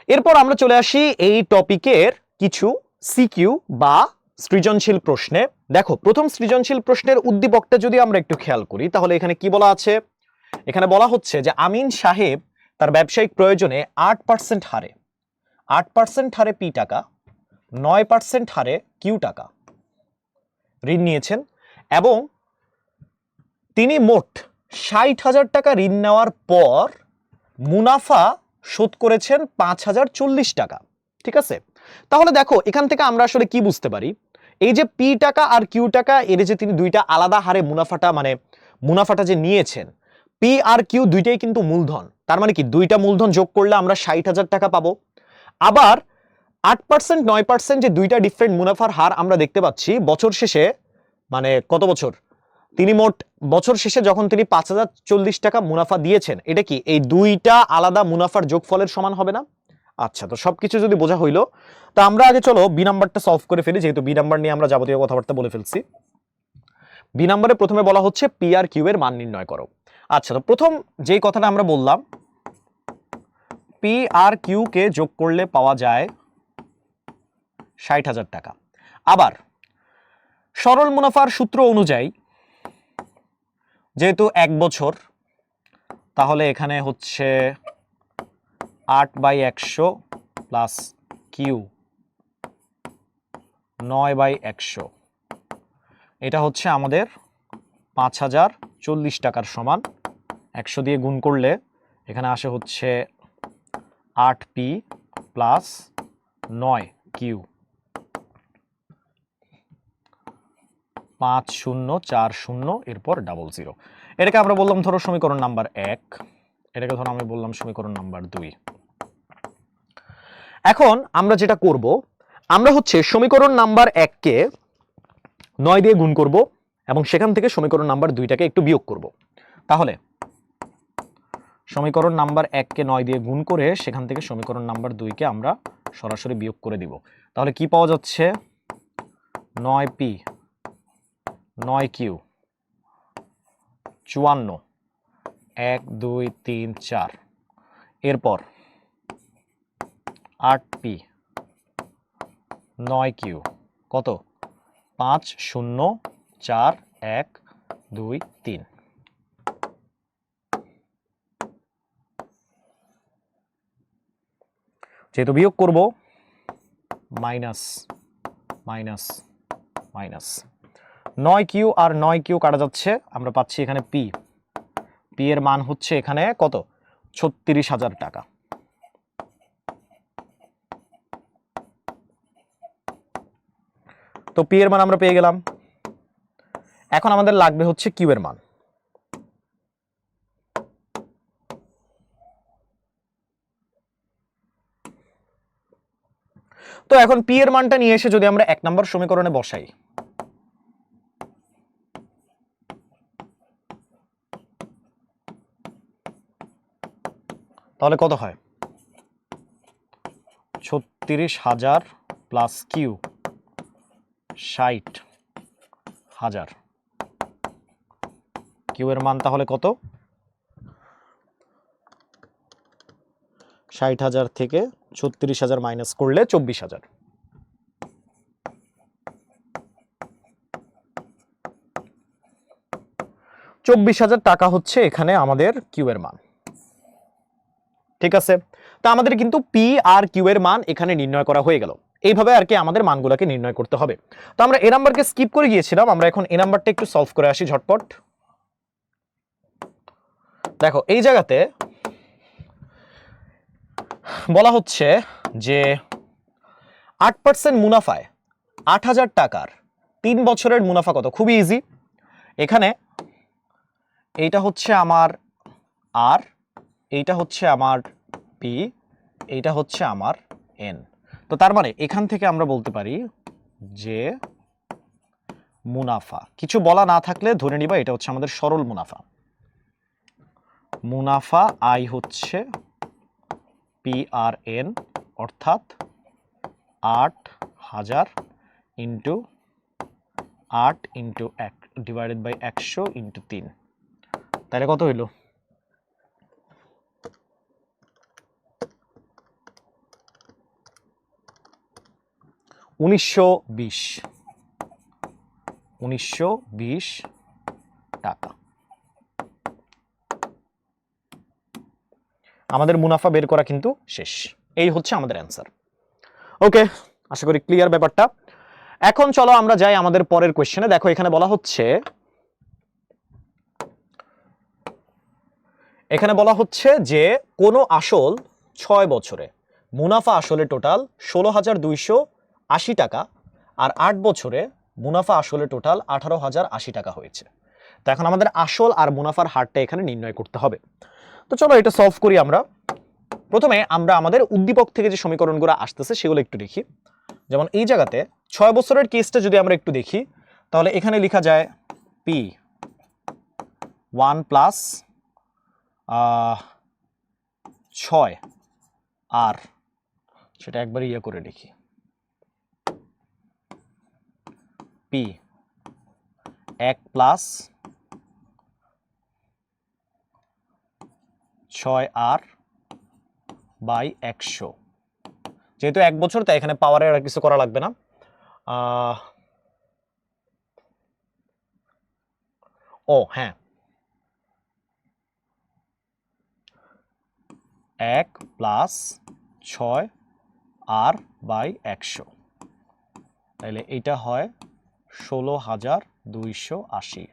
এরপর আমরা চলে আসি এই টপিকের কিছু সিকিউ বা সৃজনশীল প্রশ্নে। দেখো প্রথম সৃজনশীল প্রশ্নের উদ্দীপকটা যদি আমরা একটু খেয়াল করি তাহলে এখানে কি বলা আছে? এখানে বলা হচ্ছে যে আমিন সাহেব তার ব্যবসায়িক প্রয়োজনে 8% হারে 8% হারে পি টাকা, 9% হারে কিউ টাকা ঋণ নিয়েছেন এবং তিনি মোট ৬০,০০০ টাকা ঋণ নেওয়ার পর মুনাফা শোধ করেছেন ৫,০৪০ টাকা। ঠিক আছে, তাহলে দেখো এখান থেকে আমরা আসলে কি বুঝতে পারি, এই যে পি টাকা আর কিউ টাকা এর যে তিনি দুইটা আলাদা হারে মুনাফাটা যে নিয়েছেন, পি আর কিউ দুইটাই কিন্তু মূলধন, তার মানে কি দুইটা মূলধন যোগ করলে আমরা ৬০,০০০ টাকা পাবো। আবার ৮%, ৯% যে দুইটা ডিফারেন্ট মুনাফার হার আমরা দেখতে পাচ্ছি বছর শেষে, মানে কত বছর, তিনি মোট বছর শেষে যখন তিনি ৫,০৪০ টাকা মুনাফা দিয়েছেন, এটা কি এই দুইটা আলাদা মুনাফার যোগফলের সমান হবে না? আচ্ছা, তো সবকিছু যদি বোঝা হইলো, তা আমরা আগে চলো বি নাম্বারটা সলভ করে ফেলি, যেহেতু বি নাম্বার নিয়ে আমরা যাবতীয় কথাবার্তা বলে ফেলছি। বি নাম্বারে প্রথমে বলা হচ্ছে পি আর কিউ এর মান নির্ণয় করো। আচ্ছা, তো প্রথম যেই কথাটা আমরা বললাম, পি আর কিউ কে যোগ করলে পাওয়া যায় ৬০,০০০ টাকা। আবার সরল মুনাফার সূত্র অনুযায়ী যেহেতু ১ বছর, তাহলে এখানে হচ্ছে ৮/১০০ প্লাস কিউ ৯/১০০, এটা হচ্ছে আমাদের ৫,০৪০ টাকার সমান। ১০০ দিয়ে গুণ করলে এখানে আসে হচ্ছে ৮p প্লাস ৯q, ৫,০৪০ এরপর 00। এটাকে আমরা বললাম ধরো সমীকরণ নাম্বার ১, এটাকে ধরো আমি বললাম সমীকরণ নাম্বার ২। এখন আমরা যেটা করব, আমরা হচ্ছে সমীকরণ নাম্বার ১কে ৯ দিয়ে গুণ করব এবং সেখান থেকে সমীকরণ নাম্বার ২টাকে একটু বিয়োগ করব। তাহলে সমীকরণ নাম্বার ১কে ৯ দিয়ে গুণ করে সেখান থেকে সমীকরণ নাম্বার ২কে আমরা সরাসরি বিয়োগ করে দিব। তাহলে কি পাওয়া যাচ্ছে, ৯p 9q ৫৪, ১ ২ ৩ ৪, এরপর ৮p 9q কত, ৫ ০ ৪ ১ ২ ৩। যেহেতু বিয়োগ করব, মাইনাস মাইনাস মাইনাস 9q আর 9q কাটা যাচ্ছে, আমরা পাচ্ছি এখানে পি এর মান হচ্ছে এখানে কত, ৩৬,০০০ টাকা। তো পি এর মান আমরা পেয়ে গেলাম। এখন আমাদের লাগবে হচ্ছে কিউ এর মান। তো এখন পি এর মানটা নিয়ে এসে যদি আমরা ১ নম্বর সমীকরণে বসাই, তাহলে কত হয়, ৩৬,০০০ প্লাস কিউ ৬০,০০০। কিউ এর মান তাহলে কত, ৬০,০০০ থেকে ৩৬,০০০ মাইনাস করলে ২৪,০০০। টাকা হচ্ছে এখানে আমাদের কিউ এর মান। ঠিক আছে, তা আমাদের কিন্তু পি আর কিউ এর মান এখানে নির্ণয় করা হয়ে গেল। এইভাবে আর কি আমাদের মানগুলোকে নির্ণয় করতে হবে। তো আমরা এ নাম্বারকে স্কিপ করে গিয়েছিলাম, আমরা এখন এ নাম্বারটা একটু সলভ করে আসি ঝটপট। দেখো এই জায়গাতে বলা হচ্ছে যে ৮% মুনাফায় ৮,০০০ টাকার ৩ বছরের মুনাফা কত। খুবই ইজি, এখানে এইটা হচ্ছে আমার আর, এইটা হচ্ছে আমার পি, এইটা হচ্ছে আমার এন। তো তার মানে এখান থেকে আমরা বলতে পারি যে মুনাফা, কিছু বলা না থাকলে ধরে নিবা এটা হচ্ছে আমাদের সরল মুনাফা। মুনাফা আই হচ্ছে পি আর এন, অর্থাৎ ৮,০০০ into ৮ into ১ divided by ১০০ into ৩, তাহলে কত হইল, ১৯২০ টাকা। আমাদের মুনাফা বের করা কিন্তু শেষ। এই হচ্ছে আমাদের অ্যান্সার। ওকে, আশা করি ক্লিয়ার ব্যাপারটা। এখন চলো আমরা যাই আমাদের পরের কোশ্চেনে। দেখো এখানে বলা হচ্ছে যে কোনো আসল 6 বছরে মুনাফা আসলে টোটাল 16,280 টাকা, আর 8 বছরে মুনাফা আসলে টোটাল 18,080 টাকা হয়েছে। তো এখন আমাদের আসল আর মুনাফার হারটা এখানে নির্ণয় করতে হবে। তো চলো এটা সলভ করি আমরা। প্রথমে আমরা আমাদের উদ্দীপক থেকে যে সমীকরণগুলো আসতেছে সেগুলো একটু দেখি। যেমন এই জায়গাতে 6 বছরের কেসটা যদি আমরা একটু দেখি, তাহলে এখানে লেখা যায় P1 প্লাস 6 আর সেটা একবার করে লিখি P1 প্লাস 6R বাই 100। যেহেতু 1 বছর তাই এখানে পাওয়ারের আর কিছু করা লাগবে না। ও হ্যাঁ, 1 প্লাস 6R বাই 100, তাহলে এটা হয় 16,280।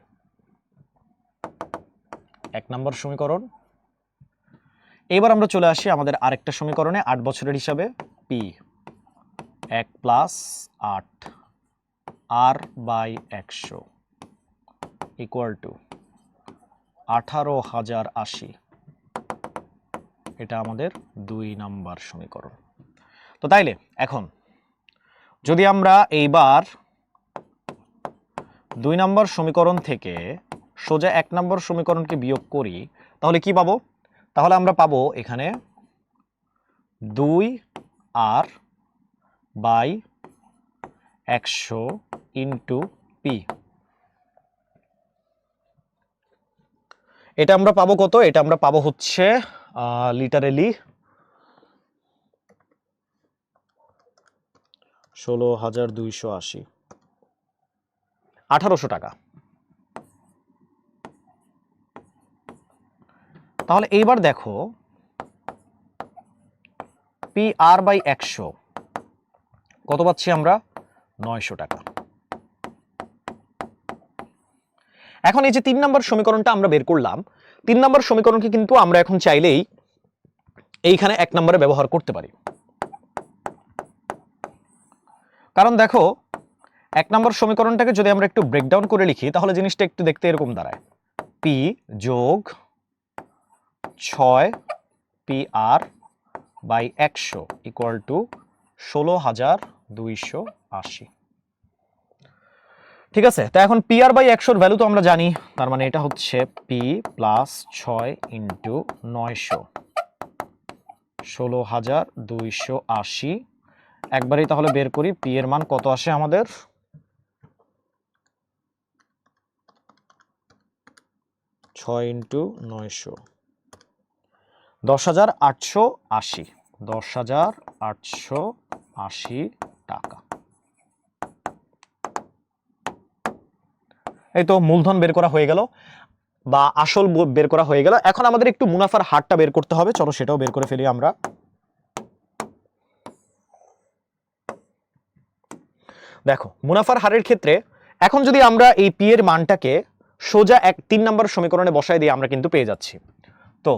1 নম্বর সমীকরণ। এবার আমরা চলে আসি আমাদের আরেকটা সমীকরণে 8 বছরের হিসাবে P1 plus 8R by 100 equal two 18,080। এটা আমাদের 2 নাম্বার সমীকরণ। তো তাইলে এখন যদি আমরা এইবার 2 নম্বর সমীকরণ থেকে সোজা 1 নম্বর সমীকরণকে বিয়োগ করি, তাহলে কি পাবো? তাহলে আমরা পাবো এখানে 2R বাই 100 ইন্টু P। এটা আমরা পাবো কত? এটা আমরা পাবো হচ্ছে লিটারেলি 16,280, 1800 টাকা। তাহলে এইবার দেখো PR বাই 100 কত পাচ্ছি আমরা? 900 টাকা। এখন এই যে 3 নম্বর সমীকরণটা আমরা বের করলাম, 3 নম্বর সমীকরণকে কিন্তু আমরা এখন চাইলেই এইখানে 1 নম্বরে ব্যবহার করতে পারি। কারণ দেখো 1 নম্বর সমীকরণটাকে যদি আমরা একটু ব্রেকডাউন করে লিখি, তাহলে জিনিসটা একটু দেখতে এরকম দাঁড়ায়, P যোগ 6 PR বাই 100 ইকুয়াল টু 16,280। ঠিক আছে, তো এখন PR বাই 100 ভ্যালু তো আমরা জানি, তার মানে এটা হচ্ছে P প্লাস 6 ইন্টু 900, 16,280। একবারই তাহলে বের করি P এর মান কত আসে আমাদের? 6 ইন্টু 900, 10,880, 10,880 টাকা। এই তো মূলধন বের করা হয়ে গেল বা আসল বের করা হয়ে গেল। এখন আমাদের একটু মুনাফার হারটা বের করতে হবে, চলো সেটাও বের করে ফেলি আমরা। দেখো মুনাফার হারের ক্ষেত্রে এখন যদি আমরা এই P এর মানটাকে সোজা 3 নম্বর সমীকরণে বসায় দিয়ে আমরা কিন্তু পেয়ে যাচ্ছি। তো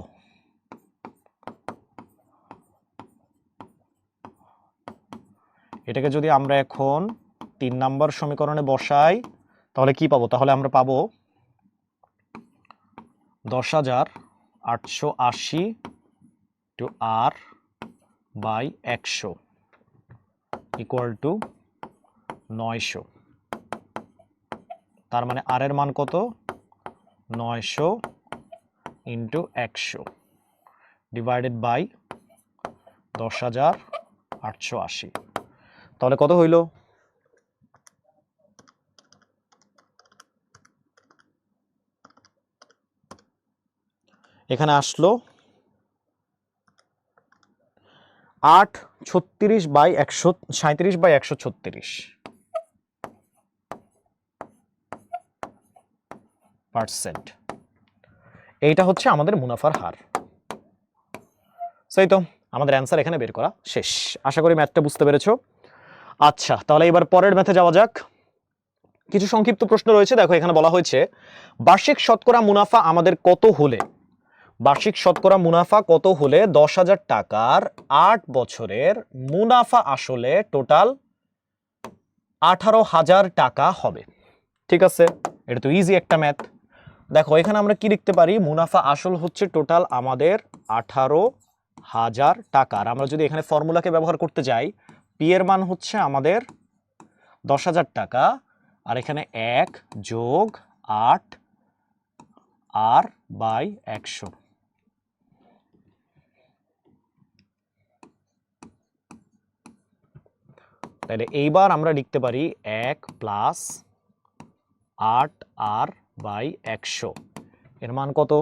এটাকে যদি আমরা এখন 3 নম্বর সমীকরণে বসাই, তাহলে কি পাবো? তাহলে আমরা পাবো 10,880 to R by 100 equal to 900। তার মানে R এর মান কত? 900 ইন্টু 100 ডিভাইডেড বাই 10,880। তাহলে কত হইল? এখানে আসলো 836 বাই 137 বাই 136%। এইটা হচ্ছে আমাদের মুনাফার হার। সেই তো আমাদের অ্যান্সার এখানে বের করা শেষ। আশা করি ম্যাথটা বুঝতে পেরেছো। আচ্ছা, তাহলে এবার পরের ম্যাথে যাওয়া যাক। কিছু সংক্ষিপ্ত প্রশ্ন রয়েছে। দেখো এখানে বলা হয়েছে বার্ষিক শতকরা মুনাফা আমাদের কত হলে, বার্ষিক শতকরা মুনাফা কত হলে 10,000 টাকার 8 বছরের মুনাফা আসলে টোটাল 18,000 টাকা হবে। ঠিক আছে, এটা তো ইজি একটা ম্যাথ। দেখো এখানে আমরা কি লিখতে পারি, মুনাফা আসল হচ্ছে টোটাল আমাদের 18,000 টাকা। আর আমরা যদি এখানে ফর্মুলাকে ব্যবহার করতে যাই, পি এর মান হচ্ছে আমাদের 10,000 টাকা, আর এখানে 1 যোগ 8 আর বাই 100। তাহলে এইবার আমরা লিখতে পারি 1 প্লাস 8 আর বাই 100 এর মান কত?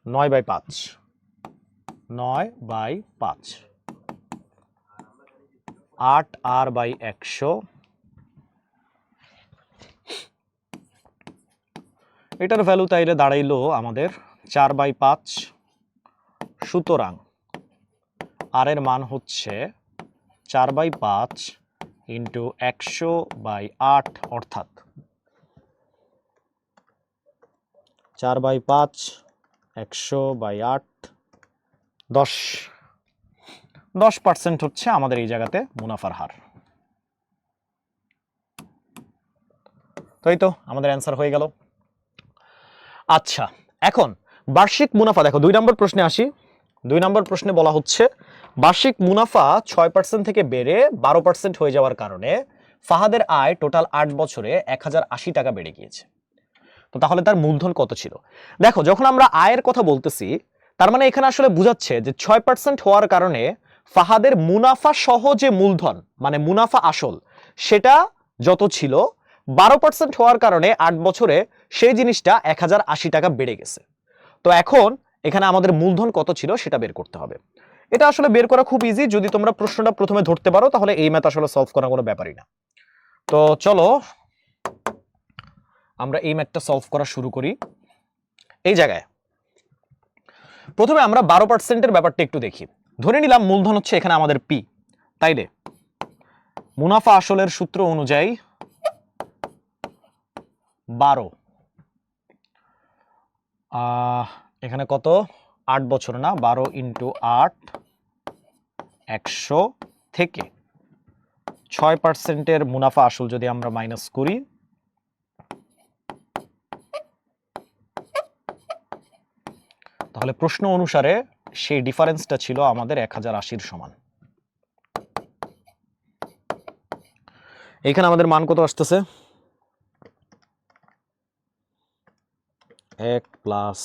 9/5, 9/5, 8 আর বাই 100, এটার ভ্যালু তাইলে দাঁড়াইলো আমাদের 4/5। সুতরাং আর এর মান হচ্ছে 4/5 ইন্টু 100/8, অর্থাৎ 4/5 100/8, 10% হচ্ছে আমাদের এই জায়গাতে মুনাফার হার। তাই তো আমাদের অ্যান্সার হয়ে গেল। আচ্ছা, এখন বার্ষিক মুনাফা দেখো 2 নম্বর প্রশ্নে আসি। 2 নম্বর প্রশ্নে বলা হচ্ছে বার্ষিক মুনাফা 6% থেকে বেড়ে 12% হয়ে যাওয়ার কারণে ফাহাদের আয় টোটাল 8 বছরে 1080 টাকা বেড়ে গিয়েছে। তো তাহলে তার মূলধন কত ছিল? দেখো যখন আমরা আয়ের কথা বলতেছি, তার মানে এখানে আসলে বোঝাচ্ছে যে 6% হওয়ার কারণে ফাহাদের মুনাফা সহ যে মূলধন মানে মুনাফা আসল সেটা যত ছিল, 12% হওয়ার কারণে 8 বছরে সেই জিনিসটা 1080 টাকা বেড়ে গেছে। তো এখন এখানে আমাদের মূলধন কত ছিল সেটা বের করতে হবে। এটা আসলে বের করা খুব ইজি, যদি তোমরা প্রশ্নটা প্রথমে ধরতে পারো তাহলে এই ম্যাথ আসলে সলভ করা কোনো ব্যাপারই না। তো চলো আমরা এই ম্যাথটা সলভ করা শুরু করি। এই জায়গায় প্রথমে আমরা 12%-এর ব্যাপারটা একটু দেখি। ধরে নিলাম মূলধন হচ্ছে এখানে আমাদের পি, তাইলে মুনাফা আসলের সূত্র অনুযায়ী 12, এখানে কত 8 বছর না, 12 ইন্টু 8 100 থেকে 6%-এর মুনাফা আসল যদি আমরা মাইনাস করি, তাহলে প্রশ্ন অনুসারে সেই ডিফারেন্সটা ছিল আমাদের 1080-র সমান। এখানে আমাদের মান কত আসতেছে? 1 প্লাস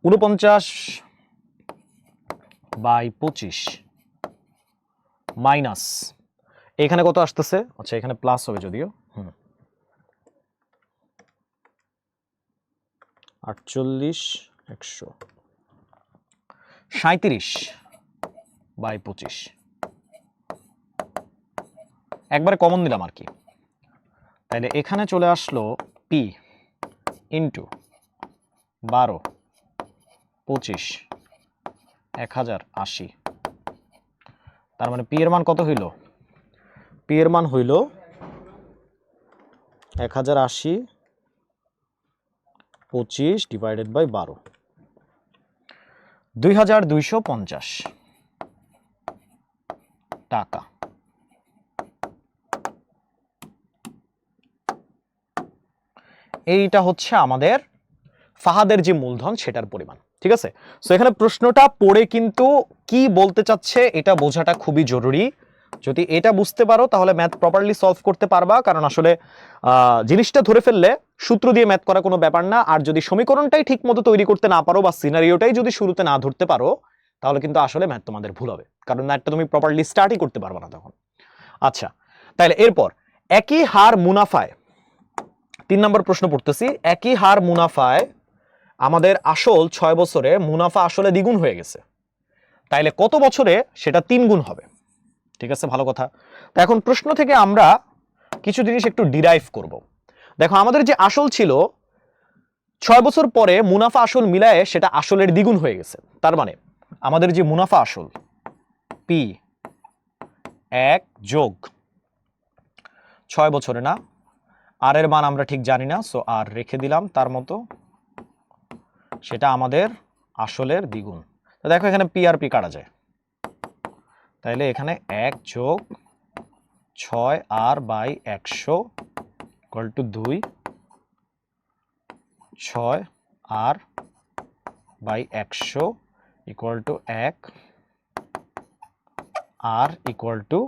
49/25 মাইনাস এখানে কত আসতেছে? আচ্ছা এখানে প্লাস হবে যদিও, 48 100 37/25 একবারে কমন দিলাম আর কি। তাইলে এখানে চলে আসলো পি ইন্টু 12 25 1080। তার মানে পি এর মান কত হইল? পি এর মান হইল 1080 25 ডিভাইডেড বাই 12, 2250 টাকা। এইটা হচ্ছে আমাদের ফাহাদের যে মূলধন সেটার পরিমাণ। ঠিক আছে, সো এখানে প্রশ্নটা পড়ে কিন্তু কি বলতে চাচ্ছে এটা বোঝাটা খুবই জরুরি। যদি এটা বুঝতে পারো তাহলে ম্যাথ প্রপারলি সলভ করতে পারবা, কারণ আসলে জিনিসটা ধরে ফেললে সূত্র দিয়ে ম্যাথ করা কোনো ব্যাপার না। আর যদি সমীকরণটাই ঠিক মতো তৈরি করতে না পারো বা সিনারিওটাই যদি শুরুতে না ধরতে পারো তাহলে কিন্তু আসলে ম্যাথ তোমাদের ভুল হবে, কারণ ম্যাথটা তুমি প্রপারলি স্টার্টই করতে পারবে না তখন। আচ্ছা, তাহলে এরপর একই হার মুনাফায় 3 নম্বর প্রশ্ন পড়তেছি। একই হার মুনাফায় আমাদের আসল 6 বছরে মুনাফা আসলে দ্বিগুণ হয়ে গেছে, তাইলে কত বছরে সেটা 3 গুণ হবে? ঠিক আছে, ভালো কথা। তো এখন প্রশ্ন থেকে আমরা কিছু জিনিস একটু ডিরাইভ করব। দেখো আমাদের যে আসল ছিল 6 বছর পরে মুনাফা আসল মিলায়ে সেটা আসলের দ্বিগুণ হয়ে গেছে। তার মানে আমাদের যে মুনাফা আসল পি 1 যোগ 6 বছরে না, আর এর মান আমরা ঠিক জানি না, সো আর রেখে দিলাম তার মতো, সেটা আমাদের আসলের দ্বিগুণ। তো দেখো এখানে পি আর পি কাটা যায়, তাইলে এখানে 1 যোগ 6 R by 100 equal to 2, 6 R by 100 equal to 1 আর ইকুয়াল টু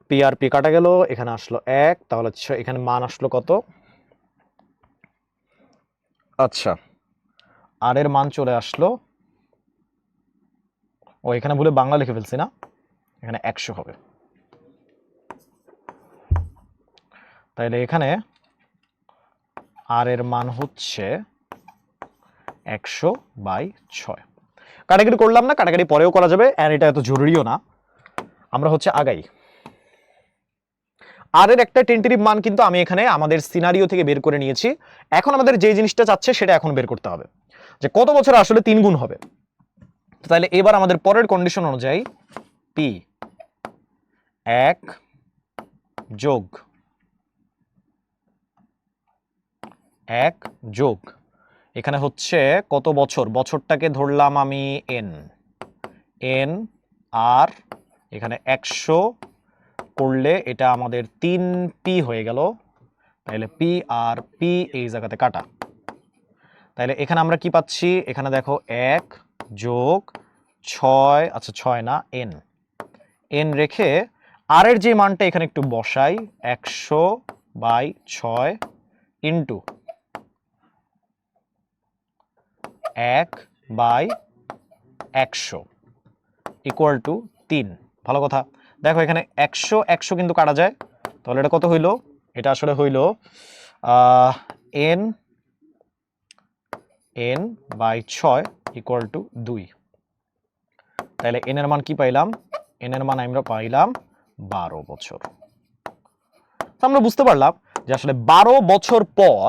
পি আর পি কাটা গেল, এখানে আসলো 1, তাহলে এখানে মান আসলো কত? আচ্ছা, আর এর মান চলে আসলো, ও এখানে ভুলে বাংলা লিখে ফেলছি না, এখানে 100 হবে। তাইলে এখানে আর এর মান হচ্ছে 100/6। কাটাকাটি করলাম না, কাটাকাটি পরেও করা যাবে, আর এটা এত জরুরিও না। আমরা হচ্ছে আগাই। আর এর একটা টেন্টেটিভ মান কিন্তু আমি এখানে আমাদের সিনারিও থেকে বের করে নিয়েছি। এখন আমাদের যে জিনিসটা চাচ্ছে সেটা এখন বের করতে হবে, যে কত বছর আসলে 3 গুণ হবে। তাহলে এবার আমাদের পরের কন্ডিশন অনুযায়ী পি 1 যোগ 1 যোগ এখানে হচ্ছে কত বছর, বছরটাকে ধরলাম আমি এন আর এখানে 100 করলে এটা আমাদের 3p হয়ে গেল। তাহলে পি আর পি এই জায়গাতে কাটা, তাহলে এখানে আমরা কি পাচ্ছি, এখানে দেখো 1 যোগ 6, আচ্ছা 6 না, এন রেখে আর এর যে মানটা এখানে একটু বসাই, 100/6 ইন্টু 1/100 ইকুয়াল টু 3। ভালো কথা, দেখো এখানে 100 কিন্তু কাটা যায়, তাহলে এটা কত হইল, এটা আসলে হইল n/6 ইকুয়াল টু 2। তাহলে n এর মান কি পাইলাম, n এর মান আমরা পাইলাম 12 বছর। আমরা বুঝতে পারলাম যে আসলে 12 বছর পর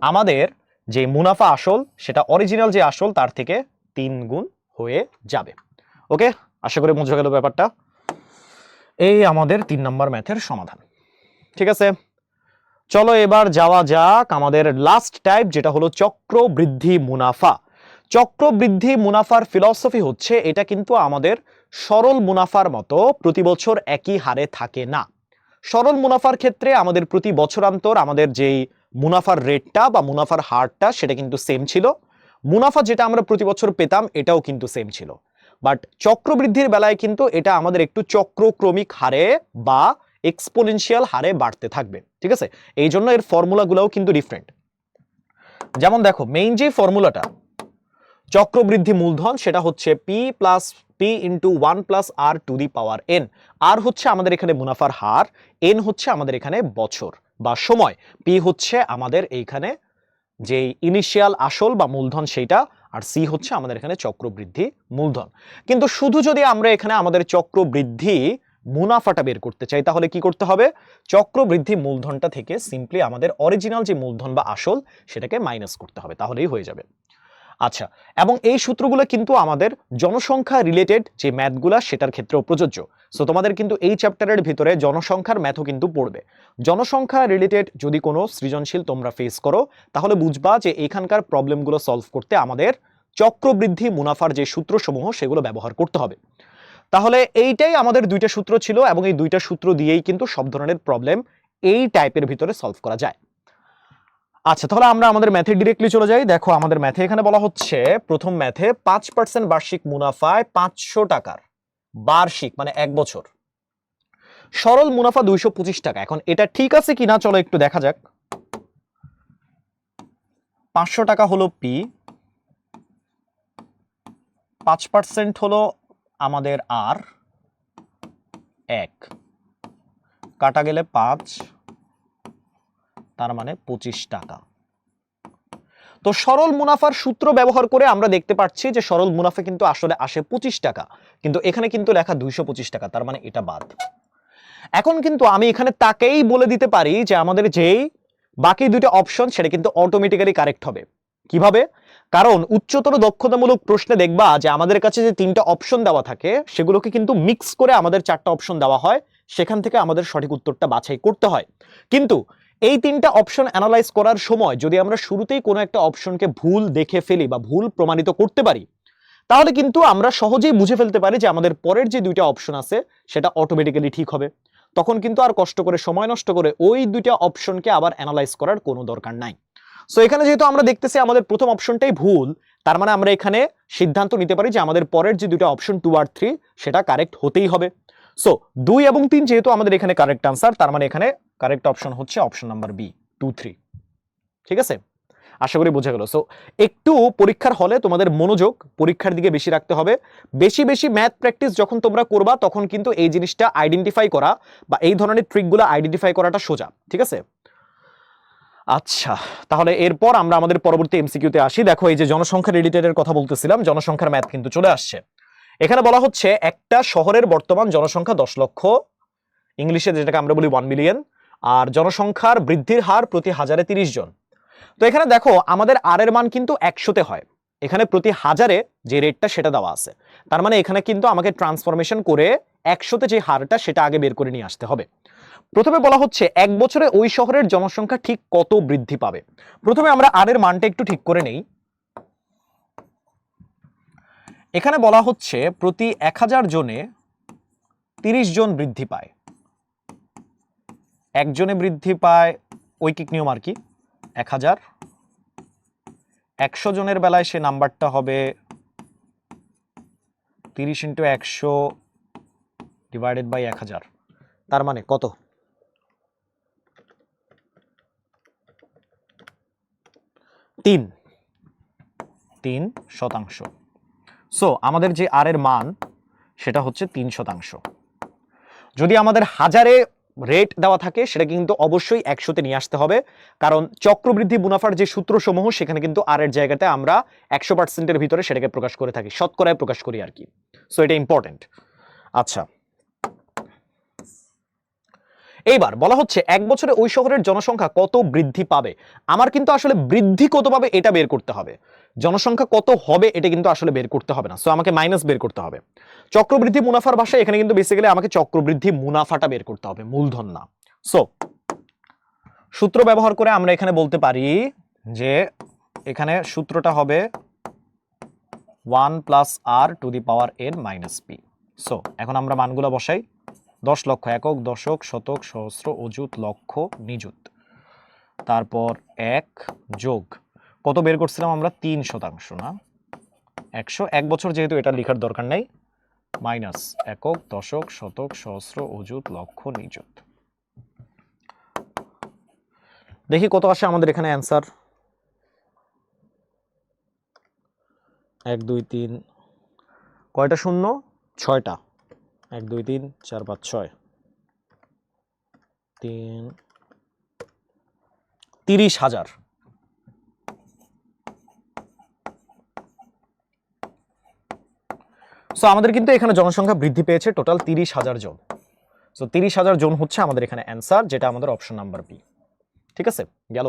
আমাদের যে মুনাফা আসল সেটা অরিজিনাল যে আসল তার থেকে 3 গুণ হয়ে যাবে। ওকে, আশা করি বোঝা গেল ব্যাপারটা। এই আমাদের 3 নম্বর ম্যাথের সমাধান। ঠিক আছে, চলো এবার যাওয়া যাক আমাদের লাস্ট টাইপ, যেটা হলো চক্রবৃদ্ধি মুনাফা। চক্রবৃদ্ধি মুনাফার ফিলসফি হচ্ছে এটা কিন্তু আমাদের সরল মুনাফার মতো প্রতি বছর একই হারে থাকে না। সরল মুনাফার ক্ষেত্রে আমাদের প্রতি বছরান্তর আমাদের যেই মুনাফার রেটটা বা মুনাফার হারটা সেটা কিন্তু সেম ছিল, মুনাফা যেটা আমরা প্রতি বছর পেতাম এটাও কিন্তু সেম ছিল। বাট চক্রবৃদ্ধির বেলায় কিন্তু এটা আমাদের একটু চক্রক্রমিক হারে বা এক্সপোনেনশিয়াল হারে বাড়তে থাকবে। ঠিক আছে, এই জন্য এর ফর্মুলাগুলোও কিন্তু ডিফারেন্ট। যেমন দেখো মেইন যে ফর্মুলাটা চক্রবৃদ্ধি মূলধন সেটা হচ্ছে P plus P into 1 plus R to the power N. আর হচ্ছে আমাদের এখানে মুনাফার হার, এন হচ্ছে আমাদের এখানে বছর বা সময়, পি হচ্ছে আমাদের এইখানে যে ইনিশিয়াল আসল বা মূলধন সেইটা, আর সি হচ্ছে আমাদের এখানে চক্রবৃদ্ধি মূলধন। কিন্তু শুধু যদি আমরা এখানে আমাদের চক্রবৃদ্ধি মুনাফাটা বের করতে চাই তাহলে কি করতে হবে, চক্রবৃদ্ধি মূলধনটা থেকে সিম্পলি আমাদের অরিজিনাল যে মূলধন বা আসল সেটাকে মাইনাস করতে হবে, তাহলেই হয়ে যাবে। আচ্ছা, এবং এই সূত্রগুলো কিন্তু আমাদের জনসংখ্যা রিলেটেড যে ম্যাথগুলা সেটার ক্ষেত্রেও প্রযোজ্য। সো তোমাদের কিন্তু এই চ্যাপ্টারের ভিতরে জনসংখ্যার ম্যাথও কিন্তু পড়বে। জনসংখ্যা রিলেটেড যদি কোনো সৃজনশীল তোমরা ফেস করো তাহলে বুঝবা যে এখানকার প্রবলেমগুলো সলভ করতে আমাদের চক্রবৃদ্ধি মুনাফার যে সূত্রসমূহ সেগুলো ব্যবহার করতে হবে। তাহলে এইটাই আমাদের দুইটা সূত্র ছিল এবং এই দুইটা সূত্র দিয়েই কিন্তু সব ধরনের প্রবলেম এই টাইপের ভিতরে সলভ করা যায়। আচ্ছা, তাহলে আমরা আমাদের ম্যাথে ডিরেক্টলি চলে যাই। দেখো আমাদের ম্যাথে এখানে বলা হচ্ছে প্রথম ম্যাথে 5% বার্ষিক মুনাফায় 500 টাকার বার্ষিক মানে 1 বছর সরল মুনাফা 225 টাকা। এখন এটা ঠিক আছে কিনা চলো একটু দেখা যাক। 500 টাকা হলো পি, 5% হলো আমাদের আর, 1 কাটা গেলে 5, তার মানে 25 টাকা। তো সরল মুনাফার সূত্র ব্যবহার করে আমরা দেখতে পাচ্ছি যে সরল মুনাফা কিন্তু আসলে আসে 25 টাকা, কিন্তু এখানে কিন্তু লেখা 225 টাকা, তার মানে এটা বাদ। এখন কিন্তু আমি এখানে তাকেই বলে দিতে পারি যে আমাদের যেই বাকি দুইটা অপশন সেটা কিন্তু অটোমেটিক্যালি কারেক্ট হবে। কিভাবে? কারণ উচ্চতর দক্ষতামূলক প্রশ্নে দেখবা যে আমাদের কাছে যে তিনটা অপশন দেওয়া থাকে সেগুলোকে কিন্তু মিক্স করে আমাদের চারটা অপশন দেওয়া হয়, সেখান থেকে আমাদের সঠিক উত্তরটা বাছাই করতে হয়। কিন্তু এই তিনটা অপশন অ্যানালাইজ করার সময় যদি আমরা শুরুতেই কোনো একটা অপশনকে ভুল দেখে ফেলি বা ভুল প্রমাণিত করতে পারি, তাহলে কিন্তু আমরা সহজেই বুঝে ফেলতে পারি যে আমাদের পরের যে দুইটা অপশন আছে সেটা অটোমেটিক্যালি ঠিক হবে। তখন কিন্তু আর কষ্ট করে সময় নষ্ট করে ওই দুইটা অপশনকে আবার অ্যানালাইজ করার কোনো দরকার নাই। সো এখানে যেহেতু আমরা দেখতেছি আমাদের প্রথম অপশনটাই ভুল, তার মানে আমরা এখানে সিদ্ধান্ত নিতে পারি যে আমাদের পরের যে দুটো অপশন 2 আর 3 সেটা কারেক্ট হতেই হবে। সো 2 এবং 3 যেহেতু আমাদের এখানে কারেক্ট আনসার, তার মানে এখানে কারেক্ট অপশন হচ্ছে অপশন নাম্বার বি, 2 3। ঠিক আছে, আশা করি বোঝা গেল। সো একটু পরীক্ষার হলে তোমাদের মনোযোগ পরীক্ষার দিকে বেশি রাখতে হবে। বেশি বেশি ম্যাথ প্র্যাকটিস যখন তোমরা করবা তখন কিন্তু এই জিনিসটা আইডেন্টিফাই করা বা এই ধরনের ট্রিকগুলো আইডেন্টিফাই করাটা সোজা। ঠিক আছে, আচ্ছা তাহলে এরপর আমরা আমাদের পরবর্তী এমসিকিউতে আসি। দেখো এই যে জনসংখ্যা রিলেটেডের কথা বলতেছিলাম, জনসংখ্যার ম্যাথ কিন্তু চলে আসছে। এখানে বলা হচ্ছে একটা শহরের বর্তমান জনসংখ্যা 10 লক্ষ, ইংলিশে যেটাকে আমরা বলি 1 মিলিয়ন, আর জনসংখ্যার বৃদ্ধির হার প্রতি হাজারে 30 জন। তো এখানে দেখো আমাদের আর এর মান কিন্তু 100-তে হয়, এখানে প্রতি হাজারে যে রেটটা সেটা দেওয়া আছে, তার মানে এখানে কিন্তু আমাকে ট্রান্সফরমেশন করে 100-তে যে হারটা সেটা আগে বের করে নিয়ে আসতে হবে। প্রথমে বলা হচ্ছে এক বছরে ওই শহরের জনসংখ্যা ঠিক কত বৃদ্ধি পাবে। প্রথমে আমরা আর এর মানটা একটু ঠিক করে নেই। এখানে বলা হচ্ছে প্রতি 1000 জনে 30 জন বৃদ্ধি পায়, একজনে বৃদ্ধি পায় ঐকিক নিয়ম আর কি 1000, 100 জনের বেলায় সে নাম্বারটা হবে 30 × 100 ডিভাইডেড বাই 1000, তার মানে কত? 3%। সো আমাদের যে আর এর মান সেটা হচ্ছে 3%। যদি আমাদের হাজারে রেট দেওয়া থাকে সেটা কিন্তু অবশ্যই 100-তে নিয়ে আসতে হবে, কারণ চক্রবৃদ্ধি মুনাফার যে সূত্রসমূহ সেখানে কিন্তু আর এর জায়গাতে আমরা 100%-এর ভিতরে সেটাকে প্রকাশ করে থাকি, শতকরায় প্রকাশ করি আর কি। সো এটা ইম্পর্টেন্ট। আচ্ছা এইবার বলা হচ্ছে এক বছরে ওই শহরের জনসংখ্যা কত বৃদ্ধি পাবে। আমার কিন্তু আসলে বৃদ্ধি কত পাবে এটা বের করতে হবে, জনসংখ্যা কত হবে এটা কিন্তু আসলে বের করতে হবে না। সো আমাকে মাইনাস বের করতে হবে। চক্রবৃদ্ধি মুনাফার ভাষায় এখানে কিন্তু বেসিক্যালি আমাকে চক্রবৃদ্ধি মুনাফাটা বের করতে হবে, মূলধন না। সো সূত্র ব্যবহার করে আমরা এখানে বলতে পারি যে এখানে সূত্রটা হবে 1 + r⁻n - p। সো এখন আমরা মানগুলো বসাই। 10 লক্ষ একক, দশক, শতক, সহস্র, অযুত, লক্ষ, নিযুত, তারপর 1 যোগ কত বের করছিলাম আমরা 3% না 100, এক বছর যেহেতু এটা লেখার দরকার নাই, মাইনাস একক, দশক, শতক, সহস্র, অযুত, লক্ষ, নিযুত। দেখি কত আসে আমাদের এখানে অ্যান্সার। 1 2 3 কয়টা শূন্য? 6টা। 1 2 3 4 5 6 30,000। সো আমাদের কিন্তু এখানে জনসংখ্যা বৃদ্ধি পেয়েছে টোটাল 30,000 জন। সো 30,000 জন হচ্ছে আমাদের এখানে অ্যান্সার, যেটা আমাদের অপশন নাম্বার বি। ঠিক আছে, গেল।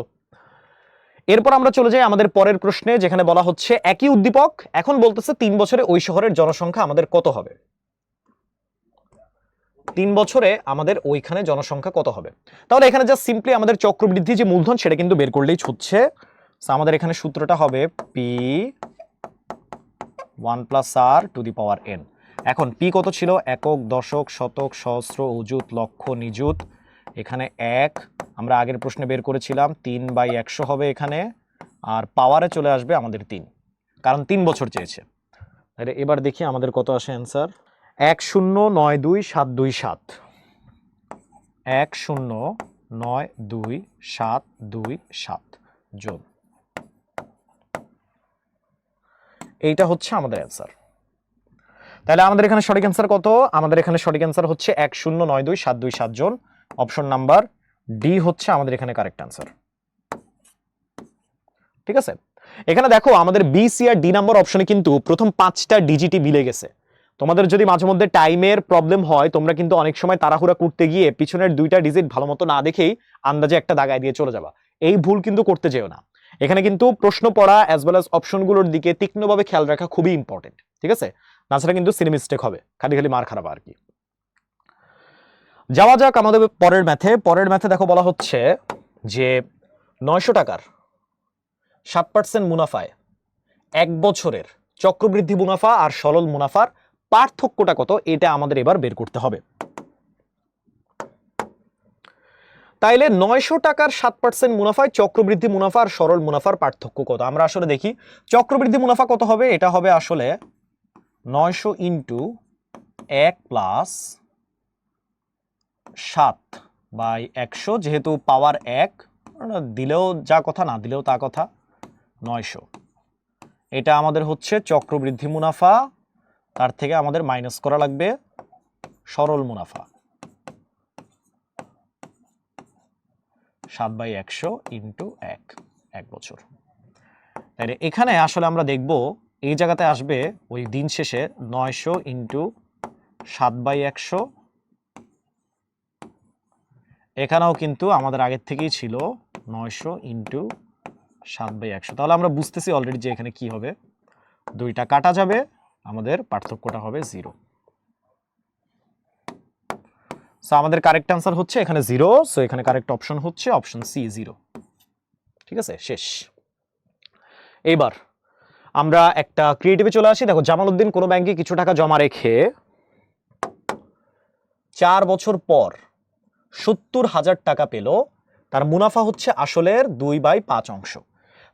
এরপর আমরা চলে যাই আমাদের পরের প্রশ্নে, যেখানে বলা হচ্ছে একই উদ্দীপক এখন বলতেছে 3 বছরে ওই শহরের জনসংখ্যা আমাদের কত হবে। 3 বছরে আমাদের ওইখানে জনসংখ্যা কত হবে। তাহলে এখানে জাস্ট সিম্পলি আমাদের চক্রবৃদ্ধি যে মূলধন সেটা কিন্তু বের করলেই হচ্ছে। আমাদের এখানে সূত্রটা হবে p 1 + r⁻n। এখন p কত ছিল? একক, দশক, শতক, সহস্র, অযুত, লক্ষ, নিযুত। এখানে 1 আমরা আগের প্রশ্নে বের করেছিলাম, 3/100 হবে এখানে, আর পাওয়ারে চলে আসবে আমাদের 3, কারণ 3 বছর চেয়েছে। এবার দেখি আমাদের কত আসে অ্যান্সার। 1092727 1092727 যোগ, এইটা হচ্ছে আমাদের অ্যান্সার। তাহলে আমাদের এখানে সঠিক অ্যান্সার কত? আমাদের এখানে সঠিক অ্যান্সার হচ্ছে 1092727 জন। অপশন নাম্বার ডি হচ্ছে আমাদের এখানে কারেক্ট অ্যান্সার। ঠিক আছে, এখানে দেখো আমাদের বি, সি আর ডি নাম্বার অপশনে কিন্তু প্রথম 5টা ডিজিটই মিলে গেছে। তোমাদের যদি মাঝে মধ্যে টাইমের প্রবলেম হয়, তোমরা কিন্তু অনেক সময় তাড়াহুড়া করতে গিয়ে পিছনের 2টা ডিজিট ভালো মতো না দেখেই আন্দাজে একটা দাগায় দিয়ে চলে যাবা। এই ভুল কিন্তু করতে যেও না। এখানে কিন্তু প্রশ্ন পড়া অ্যাজ ওয়েল অ্যাজ অপশনগুলোর দিকে তীক্ষ্ণভাবে খেয়াল রাখা খুবই ইম্পর্টেন্ট, ঠিক আছে? তাছাড়া কিন্তু সিলি মিস্টেক হবে, খালি খালি মার খারাপ আর কি। যাওয়া যাক আমাদের পরের ম্যাথে দেখো বলা হচ্ছে যে 900 টাকার 7% মুনাফায় 1 বছরের চক্রবৃদ্ধি মুনাফা আর সরল মুনাফার পার্থক্যটা কত, এটা আমাদের এবার বের করতে হবে। তাইলে 900 টাকার 7% মুনাফায় চক্রবৃদ্ধি মুনাফা আর সরল মুনাফার পার্থক্য কত? আমরা আসলে দেখি চক্রবৃদ্ধি মুনাফা কত হবে। এটা হবে আসলে 900 ইন্টু 1 প্লাস 7/100, যেহেতু পাওয়ার 1 দিলেও যা কথা, না দিলেও তা কথা। 900 এটা আমাদের হচ্ছে চক্রবৃদ্ধি মুনাফা, তার থেকে আমাদের মাইনাস করা লাগবে সরল মুনাফা। 7/100 ইন্টু 1 বছর। তাহলে এখানে আসলে আমরা দেখব এই জায়গাতে আসবে ওই দিন শেষে 900 ইন্টু 7/100। এখানেও কিন্তু আমাদের আগের থেকেই ছিল 900 ইন্টু 7/100। তাহলে আমরা বুঝতেছি অলরেডি যে এখানে কি হবে, দুইটা কাটা যাবে, আমাদের পার্থক্যটা হবে 0। সো আমাদের কারেক্ট আনসার হচ্ছে এখানে 0। সো এখানে কারেক্ট অপশন হচ্ছে অপশন সি 0। ঠিক আছে, শেষ। এইবার আমরা একটা ক্রিয়েটিভে চলে আসি। দেখো জামালউদ্দিন কোনো ব্যাংকে কিছু টাকা জমা রেখে 4 বছর পর 70,000 টাকা পেল। তার মুনাফা হচ্ছে আসলের 2/5 অংশ।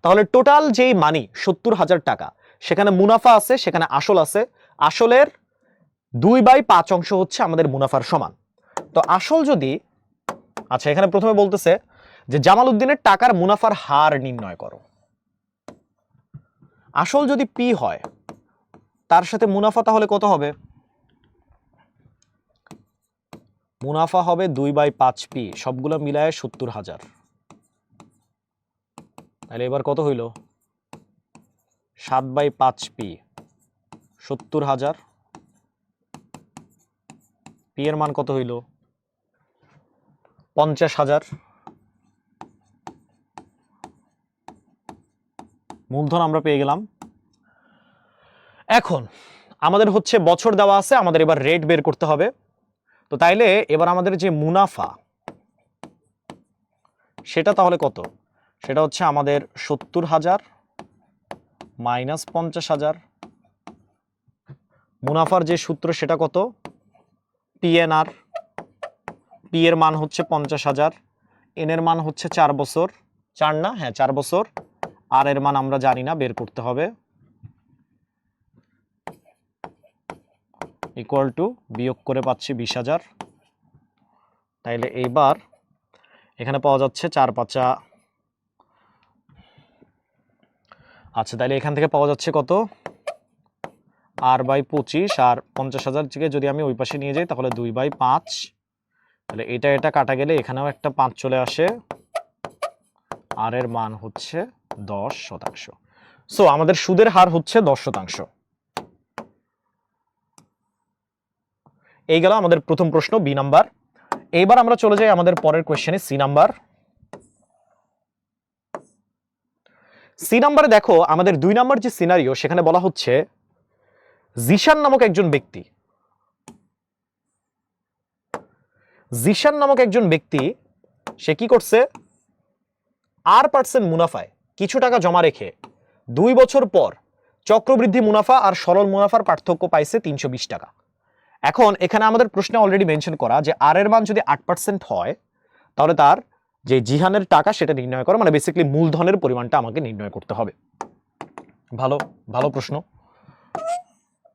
তাহলে টোটাল যেই মানি 70,000 টাকা, সেখানে মুনাফা আছে, সেখানে আসল আছে। আসলের 2/5 অংশ হচ্ছে আমাদের মুনাফার সমান। তো আসল যদি, আচ্ছা এখানে প্রথমে বলতেছে যে জামালউদ্দিনের টাকার মুনাফার হার নির্ণয় করো। আসল যদি পি হয়, তার সাথে মুনাফা তাহলে কত হবে? মুনাফা হবে 2/5 পি, সবগুলো মিলায় 70,000। তাহলে এবার কত হইল? 7/5 পি 70,000। পি এর মান কত হইল? 50,000। মূলধন আমরা পেয়ে গেলাম। এখন আমাদের হচ্ছে বছর দেওয়া আছে, আমাদের এবার রেট বের করতে হবে। তো তাইলে এবার আমাদের যে মুনাফা, সেটা তাহলে কত? সেটা হচ্ছে আমাদের 70,000 মাইনাস 50,000। মুনাফার যে সূত্র সেটা কত? পিএনআর। পি এর মান হচ্ছে 50,000, এন এর মান হচ্ছে 4 বছর, 4 না, হ্যাঁ 4 বছর। আর এর মান আমরা জানি না, বের করতে হবে। ইকুয়াল টু, বিয়োগ করে পাচ্ছি 20,000। তাইলে এইবার এখানে পাওয়া যাচ্ছে 4×5। আচ্ছা তাইলে এখান থেকে পাওয়া যাচ্ছে কত? r/25। আর 50,000 থেকে যদি আমি ওই পাশে নিয়ে যাই তাহলে 2/5। তাহলে এটা কাটা গেলে এখানেও একটা 5 চলে আসে। আর এর মান হচ্ছে 10%। সো আমাদের সুদের হার হচ্ছে 10%। এই গেল আমাদের প্রথম প্রশ্ন, বি নাম্বার। এইবার আমরা চলে যাই আমাদের পরের কোয়েশ্চেনে, সি নাম্বার। সি নাম্বারে দেখো আমাদের 2 নাম্বার যে সিনারিও, সেখানে বলা হচ্ছে জিশান নামক একজন ব্যক্তি, সে কি করছে? r% মুনাফায় কিছু টাকা জমা রেখে 2 বছর পর চক্রবৃদ্ধি মুনাফা আর সরল মুনাফার পার্থক্য পাইছে 320 টাকা। এখন এখানে আমাদের প্রশ্নে অলরেডি মেনশন করা যে আর এর মান যদি 8% হয়, তাহলে তার যে জিহানের টাকা সেটা নির্ণয় করো, মানে বেসিক্যালি মূলধনের পরিমাণটা আমাকে নির্ণয় করতে হবে। ভালো ভালো প্রশ্ন।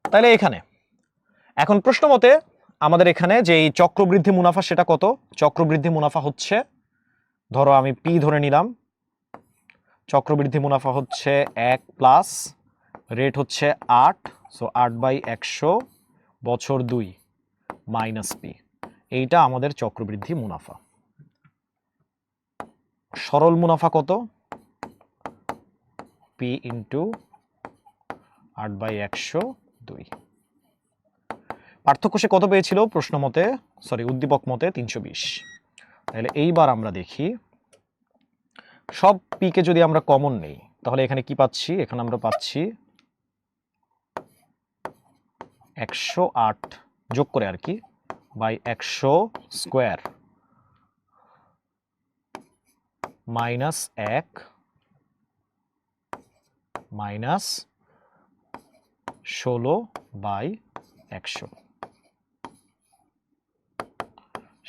তাহলে এখানে এখন প্রশ্ন মতে আমাদের এখানে যে এই চক্রবৃদ্ধি মুনাফা সেটা কত? চক্রবৃদ্ধি মুনাফা হচ্ছে, ধরো আমি পি ধরে নিলাম, চক্রবৃদ্ধি মুনাফা হচ্ছে 1 প্লাস রেট হচ্ছে 8, সো 8/100 বছর 2 মাইনাস পি। এইটা আমাদের চক্রবৃদ্ধি মুনাফা। সরল মুনাফা কত? P into 8/100 2। পার্থক্য সে কত পেয়েছিল প্রশ্ন মতে, সরি উদ্দীপক মতে? 320। তাহলে এইবার আমরা দেখি সব পিকে যদি আমরা কমন নেই তাহলে এখানে কি পাচ্ছি, এখানে আমরা পাচ্ছি 108 যোগ করে আর কি by 100 square minus 1 minus 16 by 100,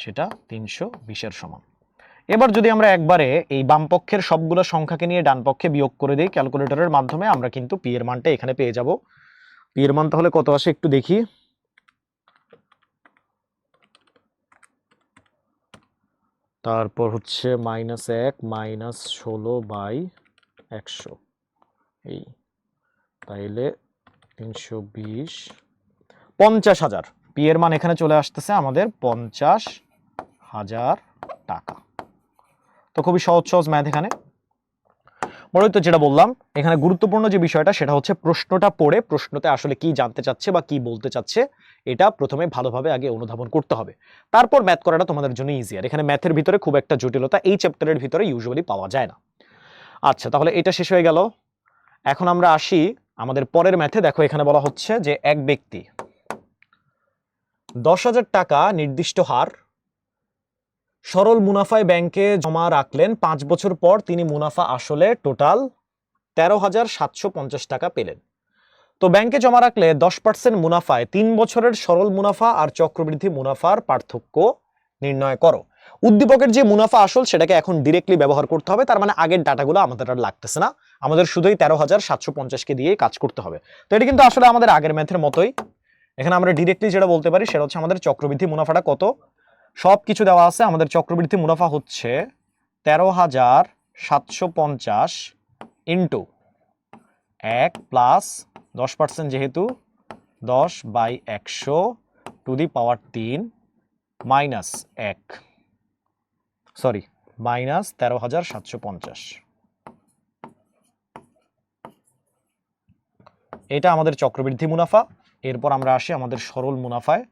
সেটা 320 সমান। এবার যদি আমরা একবারে এই বাম পক্ষের সবগুলো সংখ্যাকে নিয়ে ডান পক্ষে বিয়োগ করে দিই ক্যালকুলেটরের মাধ্যমে, আমরা কিন্তু পি এর মানটা এখানে পেয়ে যাব। পি এর মান তাহলে কত আসে একটু দেখি। তারপর হচ্ছে -1 মাইনাস 16 বাই 100, এই তাইলে 320, 50,000। পি এর মান এখানে চলে আসতেছে আমাদের 50,000 টাকা। তো খুবই সহজ সহজ ম্যাথ এখানে। মনে তো যেটা বললাম এখানে গুরুত্বপূর্ণ যে বিষয়টা সেটা হচ্ছে প্রশ্নটা পড়ে প্রশ্নতে আসলে কি জানতে চাচ্ছে বা কি বলতে চাচ্ছে এটা প্রথমে ভালোভাবে আগে অনুধাবন করতে হবে, তারপর ম্যাথ করাটা তোমাদের জন্য ইজিয়ার। এখানে ম্যাথের ভিতরে খুব একটা জটিলতা এই চ্যাপ্টারের ভিতরে ইউজুয়ালি পাওয়া যায় না। আচ্ছা, তাহলে এটা শেষ হয়ে গেল। এখন আমরা আসি আমাদের পরের ম্যাথে। দেখো এখানে বলা হচ্ছে যে এক ব্যক্তি 10,000 টাকা নির্দিষ্ট হার সরল মুনাফায় ব্যাংকে জমা রাখলেন। 5 বছর পর তিনি মুনাফা আসলে টোটাল 13,750 টাকা পেলেন। তো ব্যাংকে জমা রাখলে 10% মুনাফায় 3 বছরের সরল মুনাফা আর চক্রবৃদ্ধি মুনাফার পার্থক্য নির্ণয় করো। উদ্দীপকের যে মুনাফা আসল সেটাকে এখন ডিরেক্টলি ব্যবহার করতে হবে, তার মানে আগের ডাটাগুলো আমাদের আর লাগতেছে না, আমাদের শুধুই 13,750কে দিয়ে কাজ করতে হবে। তো এটা কিন্তু আসলে আমাদের আগের ম্যাথের মতোই। এখানে আমরা ডিরেক্টলি যেটা বলতে পারি সেটা হচ্ছে আমাদের চক্রবৃদ্ধি মুনাফাটা কত, সব কিছু দেওয়া আছে। আমাদের চক্রবৃদ্ধি মুনাফা হচ্ছে 13,750 ইন্টু 1 প্লাস 10% যেহেতু 10 by 100 to the power 3 minus 1, sorry minus 13,750। এটা আমাদের চক্রবৃদ্ধি মুনাফা। এরপর আমরা আসি আমাদের সরল মুনাফায়।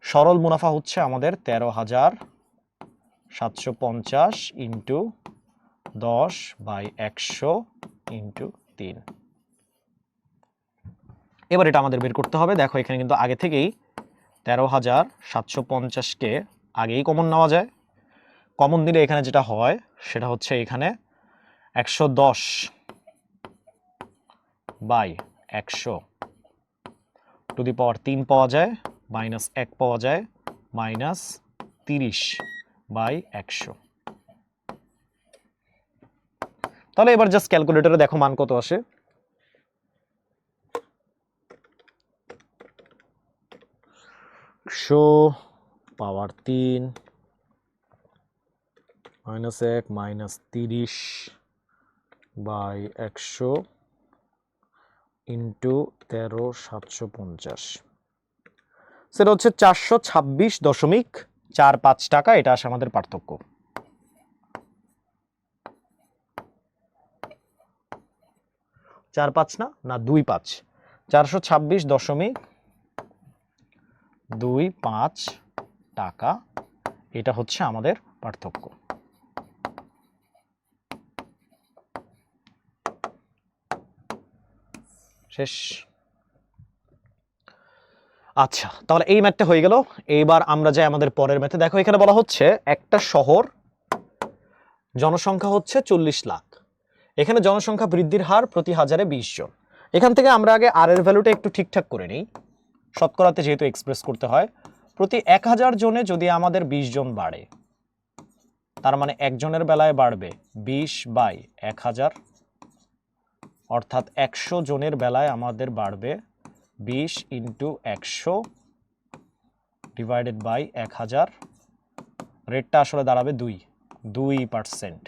সরল মুনাফা হচ্ছে আমাদের 13,750 ইন্টু 10 বাই 100 ইন্টু 3। এবার এটা আমাদের বের করতে হবে। দেখো এখানে কিন্তু আগে থেকেই 13,750কে আগেই কমন নেওয়া যায়। কমন দিলে এখানে যেটা হয় সেটা হচ্ছে এখানে 110 বাই 100 টু দি পাওয়ার 3 পাওয়া যায়, মাইনাস 1 পাওয়া যায়, মাইনাস 30 বাই 100। তাহলে এবার জাস্ট ক্যালকুলেটরে দেখো মান কত আসে। পাওয়ার 3 মাইনাস 1 মাইনাস 30 বাই 100 ইন্টু 13,750, সেটা হচ্ছে 426.45 টাকা। এটা আসে আমাদের পার্থক্য। চার পাঁচ না 25, 426.25 টাকা, এটা হচ্ছে আমাদের পার্থক্য। শেষ। আচ্ছা, তাহলে এই ম্যাথটা হয়ে গেল। এইবার আমরা যাই আমাদের পরের ম্যাথে। দেখো এখানে বলা হচ্ছে একটা শহর জনসংখ্যা হচ্ছে 40 লাখ, এখানে জনসংখ্যা বৃদ্ধির হার প্রতি হাজারে 20 জন। এখান থেকে আমরা আগে আর এর ভ্যালুটা একটু ঠিকঠাক করে নিই, শতকরাতে যেহেতু এক্সপ্রেস করতে হয়। প্রতি 1000 জনে যদি আমাদের 20 জন বাড়ে, তার মানে একজনের বেলায় বাড়বে 20 বাই 1000, অর্থাৎ 100 জনের বেলায় আমাদের বাড়বে 20 ইন্টু 100 ডিভাইডেড বাই 1000। রেটটা আসলে দাঁড়াবে 2%।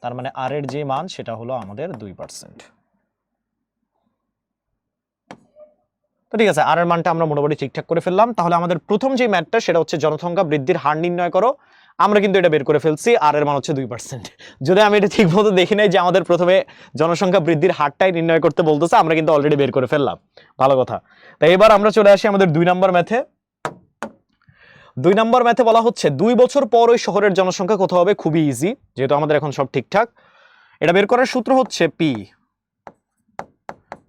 তার মানে আর এর যে মান সেটা হলো আমাদের 2%। তো ঠিক আছে, আর এর মানটা আমরা মোটামুটি ঠিকঠাক করে ফেললাম। তাহলে আমাদের প্রথম যে ম্যাথটা সেটা হচ্ছে জনসংখ্যা বৃদ্ধির হার নির্ণয় করো। আমরা কিন্তু এটা বের করে ফেলছি, আর এর মান হচ্ছে 2%। যদি আমি এটা ঠিক মতো দেখি নাই যে আমাদের প্রথমে জনসংখ্যা বৃদ্ধির হারটাই নির্ণয় করতে বলতেছে, আমরা কিন্তু অলরেডি বের করে ফেললাম। ভালো কথা। তাই এবার আমরা চলে আসি আমাদের 2 নম্বর ম্যাথে। 2 নম্বর ম্যাথে বলা হচ্ছে 2 বছর পর ওই শহরের জনসংখ্যা কত হবে। খুবই ইজি, যেহেতু আমাদের এখন সব ঠিকঠাক। এটা বের করার সূত্র হচ্ছে পি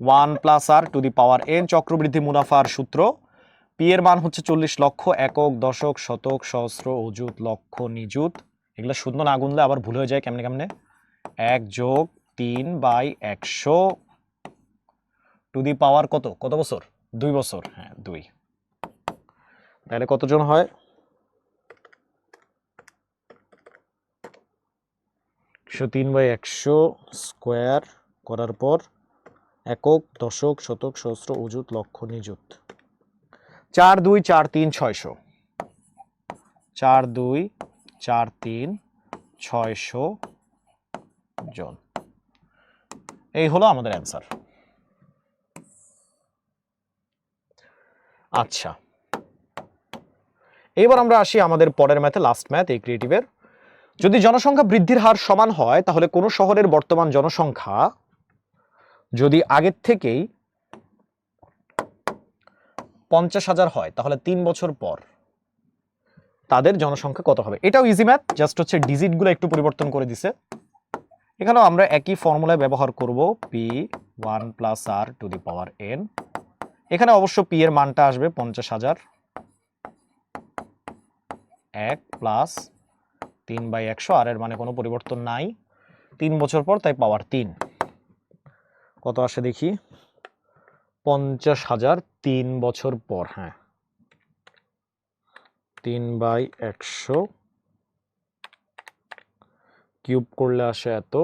1+r⁴ চক্রবৃদ্ধি মুনাফার সূত্র। পি এর মান হচ্ছে 40 লক্ষ, একক, দশক, শতক, সহস্র, অযুত, লক্ষ, নিযুত। এগুলো শূন্য না গুনলে আবার ভুল হয়ে যায় কেমনে কেমনে। 1+3/100 কত কত বছর? 2 বছর। হ্যাঁ 2। তাহলে কতজন হয়? 103/100 স্কোয়ার করার পর একক, দশক, শতক, সহস্র, অযুত, লক্ষ, নিযুত। 4 2 4 3 600। 4 2 4 3 600 জন। এই হলো আমাদের অ্যান্সার। আচ্ছা, এবার আমরা আসি আমাদের পরের ম্যাথে, লাস্ট ম্যাথ এই ক্রিয়েটিভের। যদি জনসংখ্যা বৃদ্ধির হার সমান হয় তাহলে কোন শহরের বর্তমান জনসংখ্যা যদি আগের থেকেই 50,000 হয় তাহলে 3 বছর পর তাদের জনসংখ্যা কত হবে? এটাও ইজি ম্যাথ, জাস্ট হচ্ছে ডিজিটগুলো একটু পরিবর্তন করে দিছে। এখানেও আমরা একই ফর্মুলা ব্যবহার করব, পি 1+r⁴n। এখানে অবশ্য পি এর মানটা আসবে 50,000, 1 প্লাস 3/100, আর এর মানে কোনো পরিবর্তন নাই, 3 বছর পর, তাই পাওয়ার 3। কত আসে দেখি? 50,000 3 বছর পর। হ্যাঁ, 3/100 কিউব করলে আসে এত,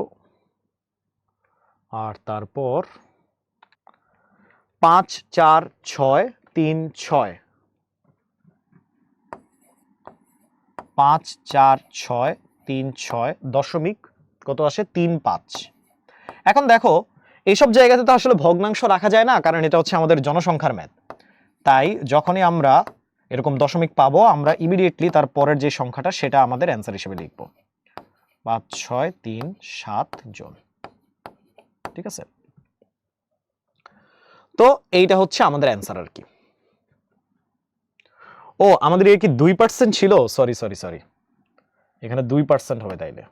আর তারপর 5 4 6 3 6, 5 4 6 3 6 দশমিক কত আসে? 3.5। এখন দেখো এইসব জায়গাতে তো আসলে ভগ্নাংশ রাখা যায় না, কারণ এটা হচ্ছে আমাদের জনসংখ্যার ম্যাথ। তাই যখনই আমরা এরকম দশমিক পাবো, আমরা ইমিডিয়েটলি তার পরের যে সংখ্যাটা সেটা আমাদের অ্যান্সার হিসেবে লিখব, 5 6 3 7 জন। ঠিক আছে, তো এইটা হচ্ছে আমাদের অ্যান্সার আর কি। ও, আমাদের এর কি 2% ছিল? সরি সরি সরি, এখানে 2% হবে তাইলে।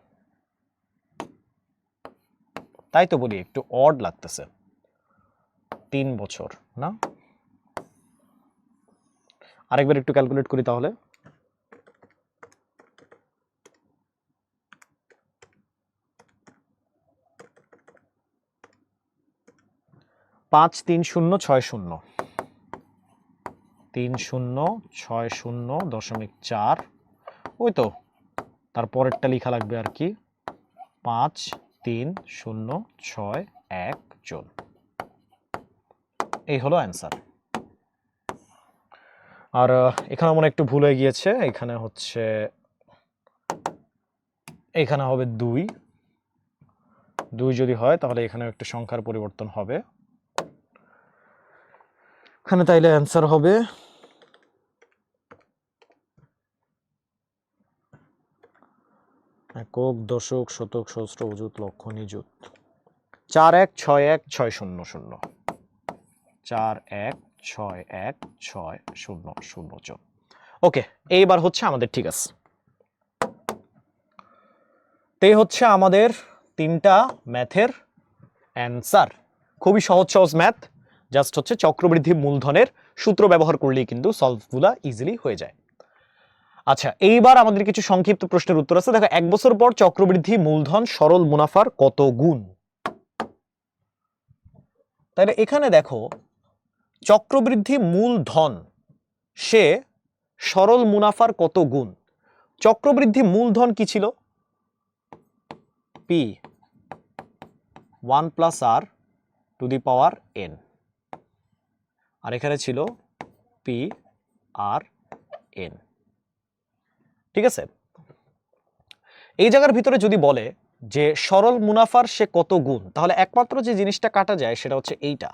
তাই তো বলি একটু অড লাগতেছে, 3 বছর না। আরেকবার একটু ক্যালকুলেট করি তাহলে। পাঁচ 3 0 6 0, 3 0 6 0.4, ওই তো তারপরেরটা লেখা লাগবে আর কি, 5 3 0 6 1 জন। এই হলো অ্যান্সার। আর এখানে মনে একটু ভুল হয়ে গিয়েছে, এখানে হচ্ছে, এখানে হবে 2 যদি হয় তাহলে এখানে একটু সংখ্যার পরিবর্তন হবে। এখানে তাইলে অ্যান্সার হবে একক, দশক, শতক, সহস্র, অযুত, লক্ষ, নিযুত। 4 1 6 1 6 0 0, 4 1 6 1 6 0 0 জন। ওকে, এইবার হচ্ছে আমাদের ঠিক আছে। এই হচ্ছে আমাদের 3টা ম্যাথের অ্যান্সার। খুবই সহজ সহজ ম্যাথ, জাস্ট হচ্ছে চক্রবৃদ্ধি মূলধনের সূত্র ব্যবহার করলেই কিন্তু সলভগুলা ইজিলি হয়ে যায়। আচ্ছা, এইবার আমাদের কিছু সংক্ষিপ্ত প্রশ্নের উত্তর আছে। দেখো, 1 বছর পর চক্রবৃদ্ধি মূলধন সরল মুনাফার কত গুণ? তাহলে এখানে দেখো, চক্রবৃদ্ধি মূলধন সে সরল মুনাফার কত গুণ? চক্রবৃদ্ধি মূলধন কি ছিল? পি 1+r⁴n, আর এখানে ছিল পি আর এন। ঠিক আছে, এই জায়গার ভিতরে যদি বলে যে সরল মুনাফার সে কত গুণ, তাহলে একমাত্র যে জিনিসটা কাটা যায় সেটা হচ্ছে এইটা।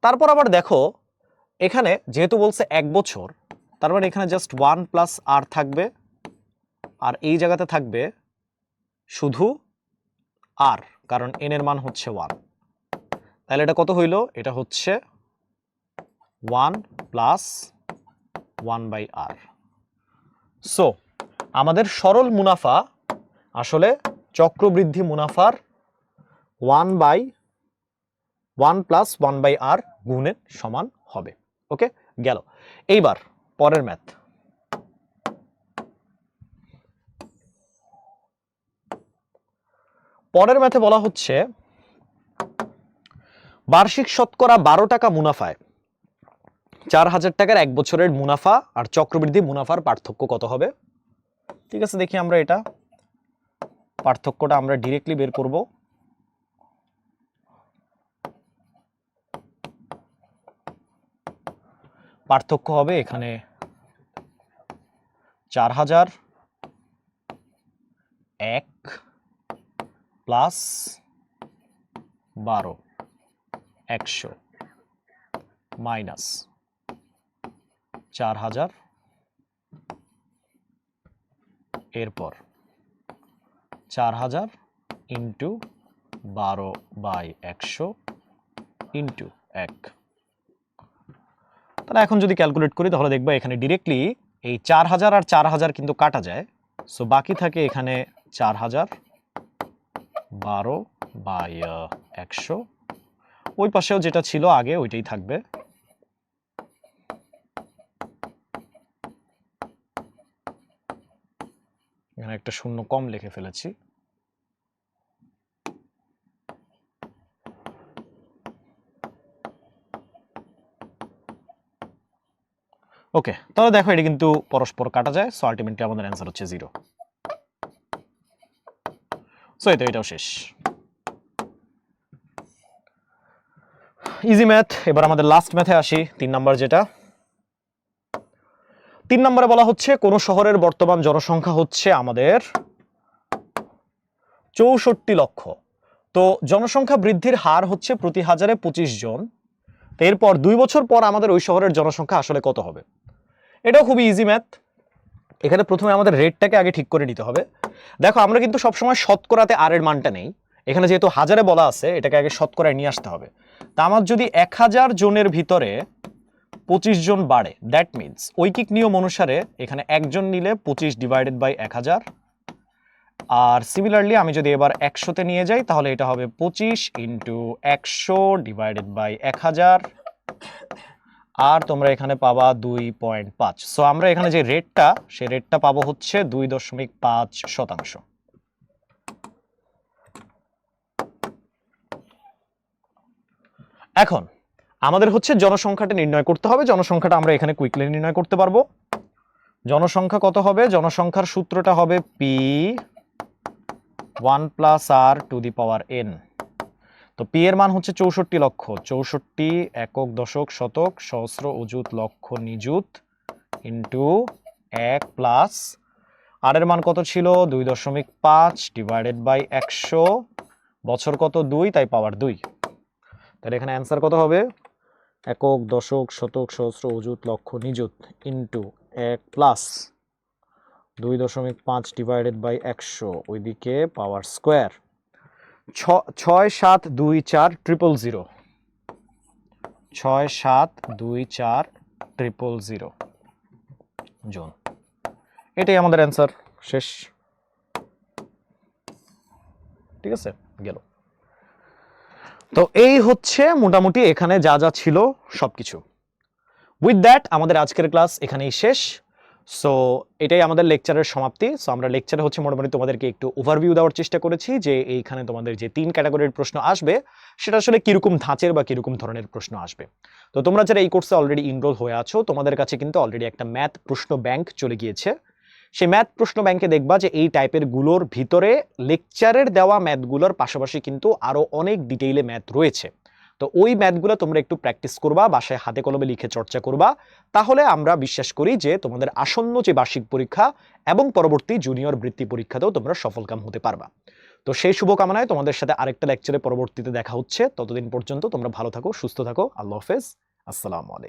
তারপর আবার দেখো, এখানে যেহেতু বলছে 1 বছর, তার মানে এখানে জাস্ট 1+r থাকবে, আর এই জায়গাতে থাকবে শুধু r, কারণ n এর মান হচ্ছে 1। তাহলে এটা কত হইল? এটা হচ্ছে 1 + 1/r। সো আমাদের সরল মুনাফা আসলে চক্রবৃদ্ধি মুনাফার 1/1 প্লাস 1/r গুণের সমান হবে। ওকে, গেল। এইবার পরের ম্যাথ। পরের ম্যাথে বলা হচ্ছে বার্ষিক শতকরা 12 টাকা মুনাফায় 4000 টাকার এক বছরের মুনাফা আর চক্রবৃদ্ধি মুনাফার পার্থক্য কত হবে? ঠিক আছে, দেখি আমরা এটা পার্থক্যটা আমরা ডিরেক্টলি বের করব। পার্থক্য হবে এখানে 4000 1 প্লাস 12 100 মাইনাস 4000 এরপর 4000 ইন্টু 12/100 ইন্টু 1। তাহলে এখন যদি ক্যালকুলেট করি তাহলে দেখবা এখানে ডিরেক্টলি এই 4000 আর 4000 কিন্তু কাটা যায়, সো বাকি থাকে এখানে 4000 12/100, ওই পাশেও যেটা ছিল আগে ওইটাই থাকবে। এখানে একটা শূন্য কম লিখে ফেলেছি। ওকে, তাহলে দেখো এটা কিন্তু পরস্পর কাটা যায়, সো আলটিমেটলি আমাদের অ্যান্সার হচ্ছে 0। সো এটাও শেষ। Easy math. এবার আমাদের লাস্ট ম্যাথে আসি, 3 নাম্বার যেটা। 3 নম্বরে বলা হচ্ছে কোন শহরের বর্তমান জনসংখ্যা হচ্ছে আমাদের 64 লক্ষ। তো জনসংখ্যা বৃদ্ধির হার হচ্ছে প্রতি হাজারে 25 জন। তো এরপর 2 বছর পর আমাদের ওই শহরের জনসংখ্যা আসলে কত হবে? এটাও খুবই ইজি ম্যাথ। এখানে প্রথমে আমাদের রেটটাকে আগে ঠিক করে নিতে হবে। দেখো আমরা কিন্তু সবসময় শতকরাতে আর এর মানটা নেই, এখানে যেহেতু হাজারে বলা আছে এটাকে আগে শতকরায় নিয়ে আসতে হবে। তা আমার যদি 1000 জনের ভিতরে 25 জন বাড়ে, দ্যাট মিনস ঐকিক নিয়ম অনুসারে এখানে একজন নিলে 25 ডিভাইডেড বাই 1000। আর সিমিলারলি আমি যদি এবার 100তে নিয়ে যাই তাহলে এটা হবে 25 ইন্টু 100 ডিভাইডেড বাই 1000, আর তোমরা এখানে পাবা 2.5। সো আমরা এখানে যে রেটটা, সেই রেটটা পাবো হচ্ছে 2.5%। এখন আমাদের হচ্ছে জনসংখ্যাটা নির্ণয় করতে হবে। জনসংখ্যাটা আমরা এখানে কুইকলি নির্ণয় করতে পারবো। জনসংখ্যা কত হবে? জনসংখ্যার সূত্রটা হবে P1 plus R two the power N। তো P এর মান হচ্ছে 64 লক্ষ। 64 একক দশক শতক সহস্র অযুত লক্ষ নিযুত ইন্টু 1 প্লাস আর এর মান কত ছিল? 2.5 ডিভাইডেড বাই 100, বছর কত? 2, তাই পাওয়ার 2। তাহলে এখানে অ্যান্সার কত হবে? একক দশক শতক সহস্র অযুত লক্ষ নিযুত ইন্টু 1 প্লাস 2.5 ডিভাইডেড বাই 100, ওইদিকে পাওয়ার স্কোয়ার। 6724000 6724000 জন, এটাই আমাদের অ্যান্সার। শেষ। ঠিক আছে, গেল। তো এই হচ্ছে মোটামুটি এখানে যা যা ছিল সবকিছু। উইথ দ্যাট আমাদের আজকের ক্লাস এখানেই শেষ। সো এটাই আমাদের লেকচারের সমাপ্তি। সো আমরা লেকচারে হচ্ছে মোটামুটি তোমাদেরকে একটু ওভারভিউ দেওয়ার চেষ্টা করেছি যে এইখানে তোমাদের যে 3 ক্যাটাগরির প্রশ্ন আসবে সেটা আসলে কিরকম ধাঁচের বা কিরকম ধরনের প্রশ্ন আসবে। তো তোমরা যারা এই কোর্সে অলরেডি ইনরোল হয়ে আছো তোমাদের কাছে কিন্তু অলরেডি একটা ম্যাথ প্রশ্ন ব্যাংক চলে গিয়েছে। সেই ম্যাথ প্রশ্ন ব্যাংকে দেখবা যে এই টাইপের গুলোর ভিতরে লেকচারের দেওয়া ম্যাথগুলোর পাশাপাশি কিন্তু আরো অনেক ডিটেইলে ম্যাথ রয়েছে। তো ওই ম্যাথগুলো তোমরা একটু প্র্যাকটিস করবা, বাসায় হাতে কলমে লিখে চর্চা করবা, তাহলে আমরা বিশ্বাস করি যে তোমাদের আসন্ন যে বার্ষিক পরীক্ষা এবং পরবর্তী জুনিয়র বৃত্তি পরীক্ষাতেও তোমরা সফলকাম হতে পারবা। তো সেই শুভকামনায় তোমাদের সাথে আরেকটা লেকচারে পরবর্তীতে দেখা হচ্ছে। ততদিন পর্যন্ত তোমরা ভালো থাকো, সুস্থ থাকো। আল্লাহ হাফেজ, আসসালামু আলাইকুম।